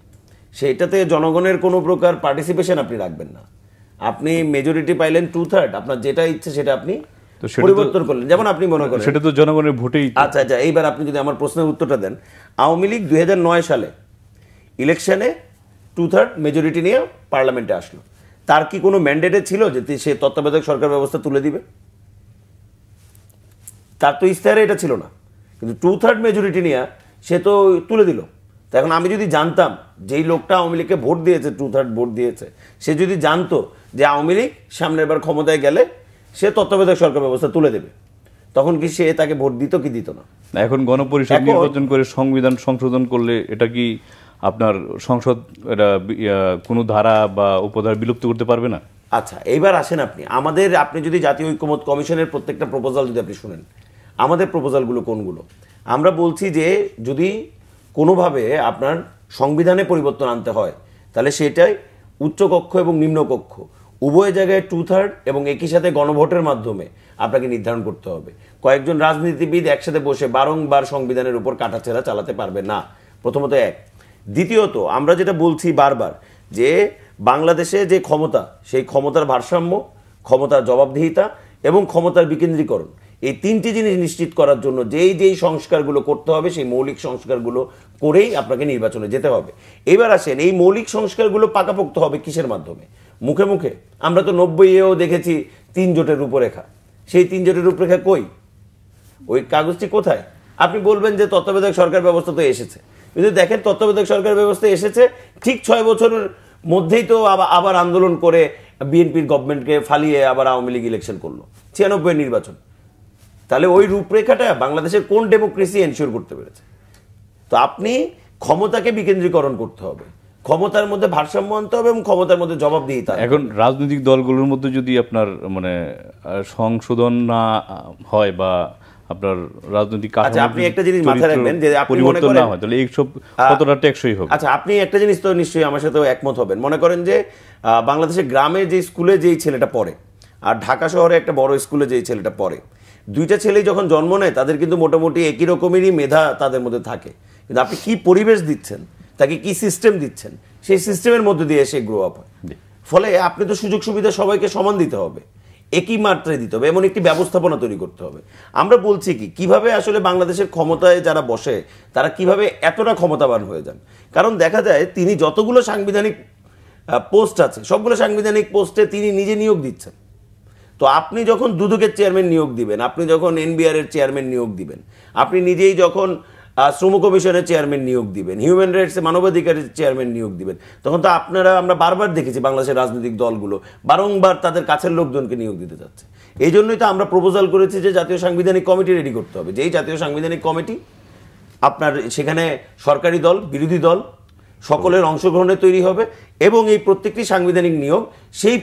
সেইটাতে জনগণের কোনো প্রকার পার্টিসিপেশন আপনি রাখবেন না। আপনি মেজরিটি পাইলেন 2/3, আপনার যেটা ইচ্ছে সেটা আপনি পরিবর্তন করলেন। যেমন আপনি মনে করেন সেটা তো জনগণের ভোটেই। আচ্ছা, এইবার আপনি যদি আমার প্রশ্নের উত্তরটা দেন, আওয়ামী লীগ 2009 সালে ইলেকশনে 2/3 মেজরিটি নিয়ে পার্লামেন্টে আসলো, তার কি কোনো ম্যান্ডেটে ছিল যে সে তত্ত্বাবধায়ক সরকার ব্যবস্থা তুলে দিবে? তার তো ইস্তাহারে এটা ছিল না, কিন্তু 2/3 মেজরিটি নিয়ে সে তো তুলে দিল। তো এখন আমি যদি জানতাম যেই লোকটা আওয়ামী লীগকে ভোট দিয়েছে, 2/3 ভোট দিয়েছে, সে যদি জানতো যে আওয়ামী লীগ সামনের বার ক্ষমতায় গেলে সে তত্ত্বাবধায়ক সরকার ব্যবস্থা তুলে দেবে, তখন কি সে তাকে ভোট দিত কি দিত না? এখন গণপরিষদ নির্বাচন করে সংবিধান সংশোধন করলে এটা কি আপনার সংসদ কোনো ধারা বা উপধারা বিলুপ্ত করতে পারবে না? আচ্ছা, এইবার আসেন আপনি যদি জাতীয় ঐক্যমত্য কমিশনের প্রত্যেকটা প্রপোজাল যদি আপনি শুনেন, আমাদের প্রপোজালগুলো কোনগুলো? আমরা বলছি যে যদি কোনোভাবে আপনার সংবিধানে পরিবর্তন আনতে হয় তাহলে সেটাই উচ্চকক্ষ এবং নিম্নকক্ষ উভয় জায়গায় 2/3 এবং একই সাথে গণভোটের মাধ্যমে আপনাকে নির্ধারণ করতে হবে। কয়েকজন রাজনীতিবিদ একসাথে বসে বারংবার সংবিধানের উপর কাটাছেঁড়া চালাতে পারবে না, প্রথমত এক। দ্বিতীয়ত আমরা যেটা বলছি বারবার যে বাংলাদেশে যে ক্ষমতা, সেই ক্ষমতার ভারসাম্য, ক্ষমতার জবাবদিহিতা এবং ক্ষমতার বিকেন্দ্রীকরণ, এই তিনটি জিনিস নিশ্চিত করার জন্য যেই সংস্কারগুলো করতে হবে সেই মৌলিক সংস্কারগুলো করেই আপনাকে নির্বাচনে যেতে হবে। এবার আসেন, এই মৌলিক সংস্কারগুলো পাকাপোক্ত হবে কিসের মাধ্যমে? মুখে মুখে? আমরা তো 90-এও দেখেছি 3 জোটের রূপরেখা। সেই 3 জোটের রূপরেখা কই? ওই কাগজটি কোথায়? আপনি বলবেন যে তত্ত্বাবধায়ক সরকার ব্যবস্থা তো এসেছে, কিন্তু দেখেন তত্ত্বাবধায়ক সরকার ব্যবস্থা এসেছে ঠিক 6 বছরের মধ্যেই তো আবার আন্দোলন করে বিএনপির গভর্নমেন্টকে ফালিয়ে আবার আওয়ামী লীগ ইলেকশন করলো, 96 নির্বাচন। তাহলে ওই রূপরেখাটা বাংলাদেশের কোন ডেমোক্রেসি এনশিওর করতে পেরেছে? তো আপনি ক্ষমতাকে বিকেন্দ্রীকরণ করতে হবে, ক্ষমতার মধ্যে ভারসাম্য আনতে হবে এবং ক্ষমতার মধ্যে জবাবদিহিতা। এখন রাজনৈতিক দলগুলোর মধ্যে যদি আপনার মানে সংশোধন না হয় বা আপনার রাজনৈতিক আপনি একটা জিনিস মাথায় রাখবেন যে পরিবর্তন না হয় তাহলে এইসব কতটা টেকসই হবে? আচ্ছা, আপনি একটা জিনিস তো নিশ্চয়ই আমার সাথে একমত হবেন, মনে করেন যে বাংলাদেশের গ্রামে যে স্কুলে যেই ছেলেটা পড়ে আর ঢাকা শহরে একটা বড় স্কুলে যেই ছেলেটা পড়ে, দুইটা ছেলেই যখন জন্ম নেয় তাদের কিন্তু মোটামুটি একই রকমেরই মেধা তাদের মধ্যে থাকে, কিন্তু আপনি কি পরিবেশ দিচ্ছেন, তাকে কি সিস্টেম দিচ্ছেন, সেই সিস্টেমের মধ্যে দিয়ে সে গ্রো আপ হয়। ফলে আপনি তো সুযোগ সুবিধা সবাইকে সমান দিতে হবে, একই মাত্রায় দিতে হবে, এমন একটি ব্যবস্থাপনা তৈরি করতে হবে। আমরা বলছি কি কিভাবে আসলে বাংলাদেশের ক্ষমতায় যারা বসে তারা কিভাবে এতটা ক্ষমতাবান হয়ে যান। কারণ দেখা যায় তিনি যতগুলো সাংবিধানিক পোস্ট আছে সবগুলো সাংবিধানিক পোস্টে তিনি নিজে নিয়োগ দিচ্ছেন। তো আপনি যখন দুদকের চেয়ারম্যান নিয়োগ দিবেন, আপনি যখন এনবিআর এর চেয়ারম্যান নিয়োগ দিবেন, আপনি নিজেই যখন শ্রম কমিশনের চেয়ারম্যান নিয়োগ দিবেন, হিউম্যান রাইটস মানবাধিকারের চেয়ারম্যান নিয়োগ দিবেন, তখন তো আমরা বারবার দেখেছি বাংলাদেশের রাজনৈতিক দলগুলো বারংবার তাদের কাছের লোকজনকে নিয়োগ দিতে যাচ্ছে। এই জন্যই তো আমরা প্রপোজাল করেছি যে জাতীয় সাংবিধানিক কমিটি রেডি করতে হবে, যেই জাতীয় সাংবিধানিক কমিটি আপনার সেখানে সরকারি দল বিরোধী দল সকলের অংশগ্রহণে তৈরি হবে এবং এই প্রত্যেকটি সাংবিধানিক নিয়োগ সেই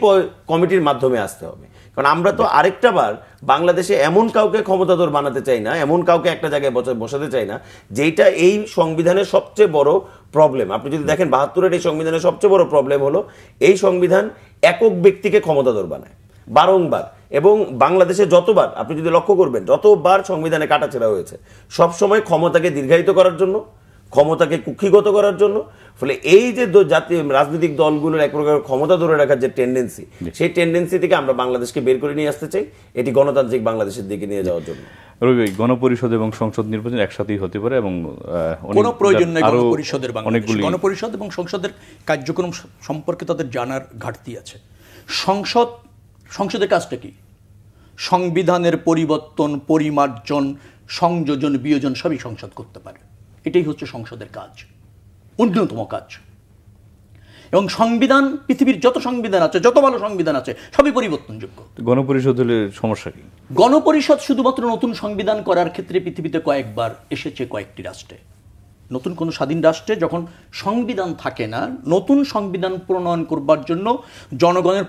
কমিটির মাধ্যমে আসতে হবে। কারণ আমরা তো আরেকটা বার বাংলাদেশে এমন কাউকে ক্ষমতাধর বানাতে চাই না, এমন কাউকে একটা জায়গায় বসাতে চাই না যেটা এই সংবিধানের সবচেয়ে বড় প্রবলেম। আপনি যদি দেখেন 72-এর এই সংবিধানের সবচেয়ে বড় প্রবলেম হলো এই সংবিধান একক ব্যক্তিকে ক্ষমতাধর বানায় বারংবার, এবং বাংলাদেশে যতবার আপনি যদি লক্ষ্য করবেন যতবার সংবিধানে কাটাছেঁড়া হয়েছে সবসময় ক্ষমতাকে দীর্ঘায়িত করার জন্য, ক্ষমতাকে কুক্ষিগত করার জন্য। ফলে এই যে জাতীয় রাজনৈতিক দলগুলোর এক প্রকার ক্ষমতা ধরে রাখার যে টেন্ডেন্সি, সেই টেন্ডেন্সি থেকে আমরা বাংলাদেশকে বের করে নিয়ে আসতে চাই, এটি গণতান্ত্রিক বাংলাদেশের দিকে নিয়ে যাওয়ার জন্য। রবি ভাই, গণপরিষদ এবং সংসদ নির্বাচন একসাথেই হতে পারে এবং কোনো প্রয়োজন নেই গণপরিষদের। গণপরিষদ এবং সংসদের কার্যক্রম সম্পর্কে তাদের জানার ঘাটতি আছে। সংসদের কাজটা কি? সংবিধানের পরিবর্তন, পরিমার্জন, সংযোজন, বিয়োজন সবই সংসদ করতে পারে। এটাই হচ্ছে সংসদের কাজ, অন্যতম কাজ। এবং সংবিধান, পৃথিবীর যত সংবিধান আছে, যত ভালো সংবিধান আছে, সবই পরিবর্তনযোগ্য। গণপরিষদ হলে সমস্যা কি? গণপরিষদ শুধুমাত্র নতুন সংবিধান করার ক্ষেত্রে পৃথিবীতে কয়েকবার এসেছে কয়েকটি রাষ্ট্রে। নতুন কোনো স্বাধীন রাষ্ট্রে যখন সংবিধান থাকে না, নতুন সংবিধান প্রণয়ন করবার জন্য জনগণের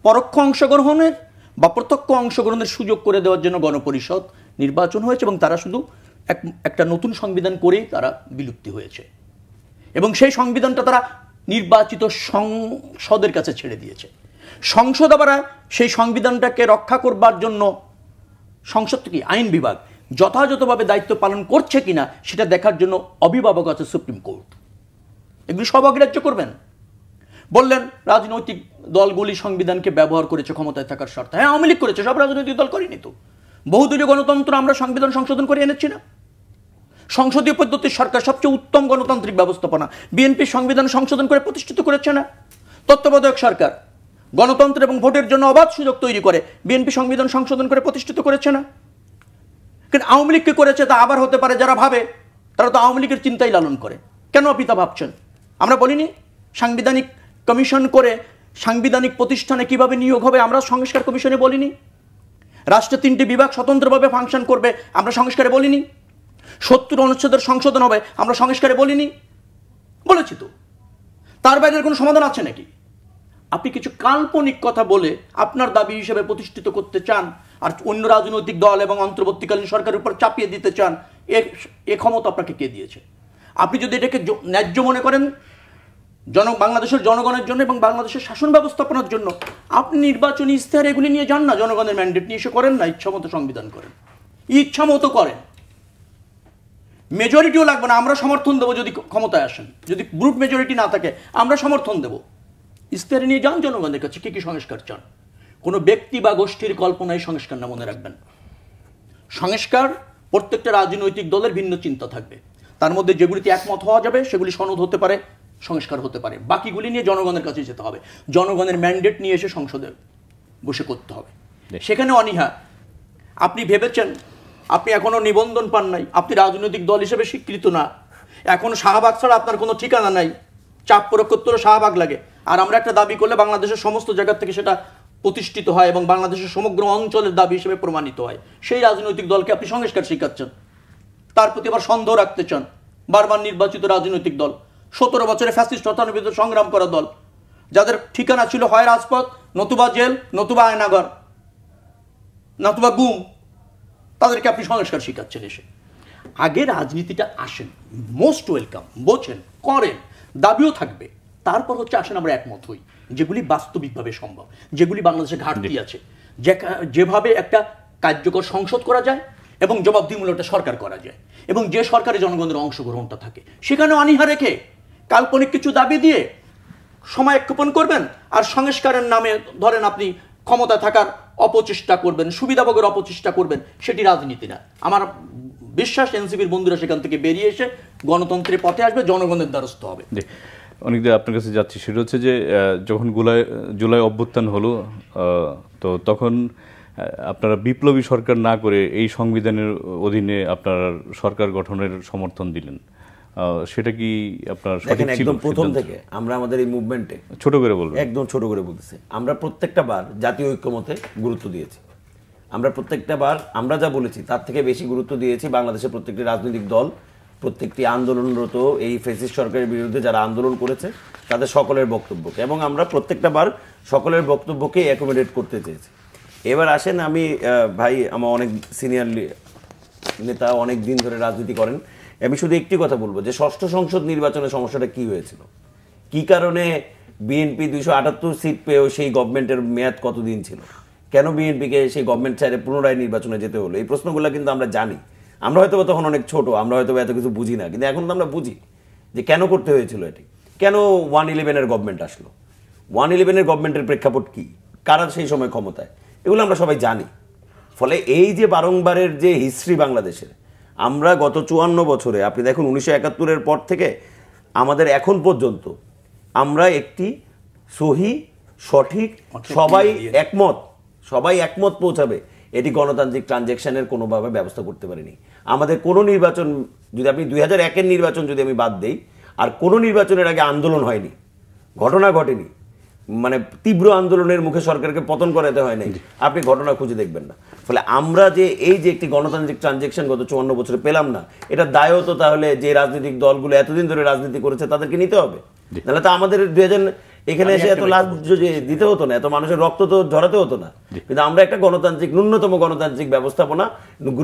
পরোক্ষ অংশগ্রহণের বা প্রত্যক্ষ অংশগ্রহণের সুযোগ করে দেওয়ার জন্য গণপরিষদ নির্বাচন হয়েছে এবং তারা শুধু একটা নতুন সংবিধান করেই তারা বিলুপ্তি হয়েছে এবং সেই সংবিধানটা তারা নির্বাচিত সংসদের কাছে ছেড়ে দিয়েছে। সংসদ আবার সেই সংবিধানটাকে রক্ষা করবার জন্য সংসদ কি আইন বিভাগ যথাযথভাবে দায়িত্ব পালন করছে কিনা সেটা দেখার জন্য অভিভাবক আছে সুপ্রিম কোর্ট। এগুলি সব অগ্রাহ্য করবেন? বললেন রাজনৈতিক দলগুলি সংবিধানকে ব্যবহার করেছে ক্ষমতায় থাকার স্বার্থে। হ্যাঁ, আওয়ামী লীগ করেছে, সব রাজনৈতিক দল করেনি তো। বহুদলীয় গণতন্ত্র আমরা সংবিধান সংশোধন করে এনেছি না। সংসদীয় পদ্ধতির সরকার সবচেয়ে উত্তম গণতান্ত্রিক ব্যবস্থাপনা বিএনপি সংবিধান সংশোধন করে প্রতিষ্ঠিত করেছে না। তত্ত্বাবধায়ক সরকার গণতন্ত্র এবং ভোটের জন্য অবাধ সুযোগ তৈরি করে বিএনপি সংবিধান সংশোধন করে প্রতিষ্ঠিত করেছে না। কিন্তু আওয়ামী লীগকে করেছে তা আবার হতে পারে যারা ভাবে তারা তো আওয়ামী লীগের চিন্তাই লালন করে। কেন পিতা ভাবছেন? আমরা বলিনি সাংবিধানিক কমিশন করে সাংবিধানিক প্রতিষ্ঠানে কিভাবে নিয়োগ হবে আমরা সংস্কার কমিশনে বলিনি? রাষ্ট্রের 3টি বিভাগ স্বতন্ত্রভাবে ফাংশন করবে আমরা সংস্কারে বলিনি? 70 অনুচ্ছেদের সংশোধন হবে আমরা সংস্কারে বলিনি? বলেছি তো। তার বাইরের কোনো সমাধান আছে নাকি? আপনি কিছু কাল্পনিক কথা বলে আপনার দাবি হিসেবে প্রতিষ্ঠিত করতে চান আর অন্য রাজনৈতিক দল এবং অন্তর্বর্তীকালীন সরকারের উপর চাপিয়ে দিতে চান। এ ক্ষমতা আপনাকে কে দিয়েছে? আপনি যদি এটাকে ন্যায্য মনে করেন বাংলাদেশের জনগণের জন্য এবং বাংলাদেশের শাসন ব্যবস্থাপনার জন্য, আপনি নির্বাচনী ইশতেহার এগুলি নিয়ে যান না, জনগণের ম্যান্ডেট নিয়ে এসে করেন না, ইচ্ছামতো সংবিধান করেন, ইচ্ছামতো করেন। মেজরিটিও লাগবে না, আমরা সমর্থন দেবো যদি ক্ষমতায় আসেন। যদি ব্রুট মেজরিটি না থাকে আমরা সমর্থন দেবো। ইশতেহার নিয়ে যান জনগণের কাছে কি কি সংস্কার চান। কোনো ব্যক্তি বা গোষ্ঠীর কল্পনায় সংস্কার না, মনে রাখবেন। সংস্কার প্রত্যেকটা রাজনৈতিক দলের ভিন্ন চিন্তা থাকবে, তার মধ্যে যেগুলিতে একমত হওয়া যাবে সেগুলি সনদ হতে পারে, সংস্কার হতে পারে। বাকিগুলি নিয়ে জনগণের কাছে যেতে হবে, জনগণের ম্যান্ডেট নিয়ে এসে সংসদে বসে করতে হবে। সেখানে অনীহা। আপনি ভেবেছেন আপনি এখনো নিবন্ধন পান নাই, আপনি রাজনৈতিক দল হিসেবে স্বীকৃত না, এখন শাহবাগ ছাড়া আপনার কোনো ঠিকানা নাই, চাপ প্রয়োগ করতে শাহবাগ লাগে, আর আমরা একটা দাবি করলে বাংলাদেশের সমস্ত জায়গা থেকে সেটা প্রতিষ্ঠিত হয় এবং বাংলাদেশের সমগ্র অঞ্চলের দাবি হিসেবে প্রমাণিত হয়। সেই রাজনৈতিক দলকে আপনি সংস্কার শিখাচ্ছেন, তার প্রতি আবার সন্দেহ রাখতে চান। বারবার নির্বাচিত রাজনৈতিক দল, 17 বছরে ফ্যাসিস্ট হত্যার বিরুদ্ধে সংগ্রাম করা দল, যাদের ঠিকানা ছিল হয় রাজপথ, নতুবা জেল, নতুবা আয়নাগর, নতুবা গুম, তাদেরকে আপনি সংস্কার শিখাচ্ছেন এসে। আগে রাজনীতিটা আসেন, মোস্ট ওয়েলকাম, বোঝেন, করেন, দাবিও থাকবে। তারপর হচ্ছে আসেন আমরা একমত হই যেগুলি বাস্তবিকভাবে সম্ভব, যেগুলি বাংলাদেশে ঘাটতি আছে, যেভাবে একটা কার্যকর সংসদ করা যায় এবং জবাবদিহিমূলক একটা সরকার করা যায়, এবং যে সরকারে জনগণের অংশগ্রহণটা থাকে। সেখানে অনীহা রেখে কাল্পনিক কিছু দাবি দিয়ে সময় ক্ষেপণ করবেন, আর সংস্কারের নামে ধরেন আপনি ক্ষমতা থাকার অপচেষ্টা করবেন, সুবিধাভোগের অপচেষ্টা করবেন, সেটি রাজনীতি না। আমার বিশ্বাস এনসিপির বন্ধুরা সেখান থেকে বেরিয়ে এসে গণতন্ত্রের পথে আসবে, জনগণের দ্বারস্থ হবে। অনেকদিন আপনার কাছে যাচ্ছি, সেটা হচ্ছে যে যখন জুলাই অভ্যুত্থান হলো, তো তখন আপনারা বিপ্লবী সরকার না করে এই সংবিধানের অধীনে আপনার সরকার গঠনের সমর্থন দিলেন, সেটা কি আপনার সঠিক ছিল? একদম প্রথম থেকে আমরা আমাদের এই মুভমেন্টে ছোট করে বলবো, একদম ছোট করে বলতেছি, আমরা প্রত্যেকটা বার জাতীয় ঐক্যমতে গুরুত্ব দিয়েছি। আমরা প্রত্যেকটা বার আমরা যা বলেছি তার থেকে বেশি গুরুত্ব দিয়েছি বাংলাদেশের প্রত্যেকটি রাজনৈতিক দল, প্রত্যেকটি আন্দোলনরত এই ফ্যাসিস্ট সরকারের বিরুদ্ধে যারা আন্দোলন করেছে তাদের সকলের বক্তব্যকে, এবং আমরা প্রত্যেকটা বার সকলের বক্তব্যকে অ্যাকোমোডেট করতে চেয়েছি। এবার আসেন, আমি ভাই আমার অনেক সিনিয়র নেতা, অনেক দিন ধরে রাজনীতি করেন, আমি শুধু একটি কথা বলবো যে ষষ্ঠ সংসদ নির্বাচনের সমস্যাটা কি হয়েছিল, কি কারণে বিএনপি 278 সিট পেয়েও সেই গভর্নমেন্টের মেয়াদ কতদিন ছিল, কেন বিএনপিকে সেই গভর্নমেন্ট ছেড়ে পুনরায় নির্বাচনে যেতে হলো, এই প্রশ্নগুলো কিন্তু আমরা জানি। আমরা হয়তো তখন অনেক ছোট, আমরা হয়তো এত কিছু বুঝি না, কিন্তু এখন তো আমরা বুঝি যে কেন করতে হয়েছিল এটি, কেন 111-এর গভর্নমেন্ট আসলো, 111-এর গভর্নমেন্টের প্রেক্ষাপট কি, কারা সেই সময় ক্ষমতায়, এগুলো আমরা সবাই জানি। ফলে এই যে বারংবারের যে হিস্ট্রি বাংলাদেশের, আমরা গত 54 বছরে আপনি দেখুন 1971-এর পর থেকে আমাদের এখন পর্যন্ত আমরা একটি সহি সঠিক সবাই একমত পৌঁছাবে এটি গণতান্ত্রিক ট্রানজ্যাকশনের কোনোভাবে ব্যবস্থা করতে পারিনি। আমাদের কোনো নির্বাচন, যদি আপনি 2001-এর নির্বাচন যদি আমি বাদ দেই, আর কোনো নির্বাচনের আগে আন্দোলন হয়নি, ঘটনা ঘটেনি, মানে তীব্র আন্দোলনের মুখে সরকারকে পতন করাতে হয় নাই, আপনি ঘটনা খুঁজে দেখবেন না। ফলে আমরা যে এই যে একটি গণতান্ত্রিক ট্রানজ্যাকশন গত 54 বছরে পেলাম না, এটা দায়ও তো তাহলে যে রাজনৈতিক দলগুলো এতদিন ধরে রাজনীতি করেছে তাদেরকে নিতে হবে। নাহলে তো আমাদের 2000 এখানে এসে এত লাভ দিতে হতো না, এত মানুষের রক্ত তো ঝরাতে হতো না। কিন্তু আমরা একটা গণতান্ত্রিক, ন্যূনতম গণতান্ত্রিক ব্যবস্থাপনা,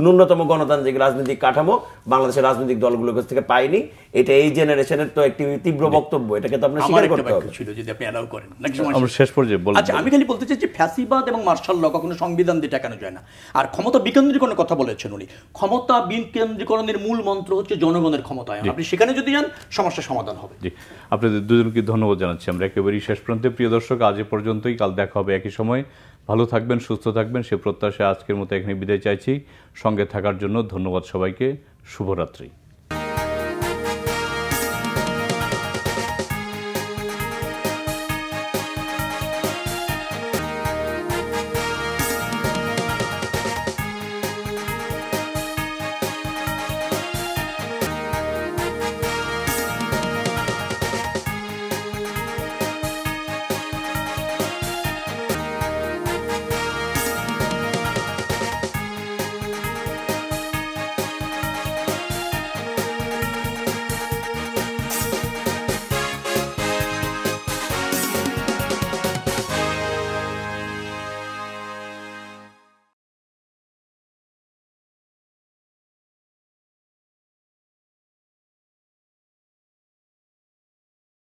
ন্যূনতম গণতান্ত্রিক রাজনৈতিক কাঠামো বাংলাদেশের রাজনৈতিক দলগুলোর কাছ থেকে পাইনি। এটা এই জেনারেশনের তো একটি তীব্র বক্তব্য, এটাকে তো আপনার স্বীকার করতে হবে। যদি আপনি অ্যালাউ করেন, আমরা শেষ পর্যায়ে বলবো। আচ্ছা, আমি খালি বলতে চাই যে ফ্যাসিবাদ এবং মার্শাল ল কখনো সংবিধান দিয়ে টেকানো যায় না। আর ক্ষমতা বিকেন্দ্রীকরণের কথা বলেছেন উনি, ক্ষমতা বিকেন্দ্রীকরণের মূল মন্ত্র হচ্ছে জনগণের ক্ষমতায়ন। আপনি সেখানে যদি যান, সমস্যার সমাধান হবে। জি, আপনাদের দুজনকে ধন্যবাদ জানাচ্ছি। আমরা একেবারেই শেষ প্রান্তে। প্রিয় দর্শক, আজ এ পর্যন্তই, কাল দেখা হবে একই সময়। ভালো থাকবেন, সুস্থ থাকবেন, সে প্রত্যাশায় আজকের মতো এখানে বিদায় চাইছি। সঙ্গে থাকার জন্য ধন্যবাদ সবাইকে। শুভরাত্রি।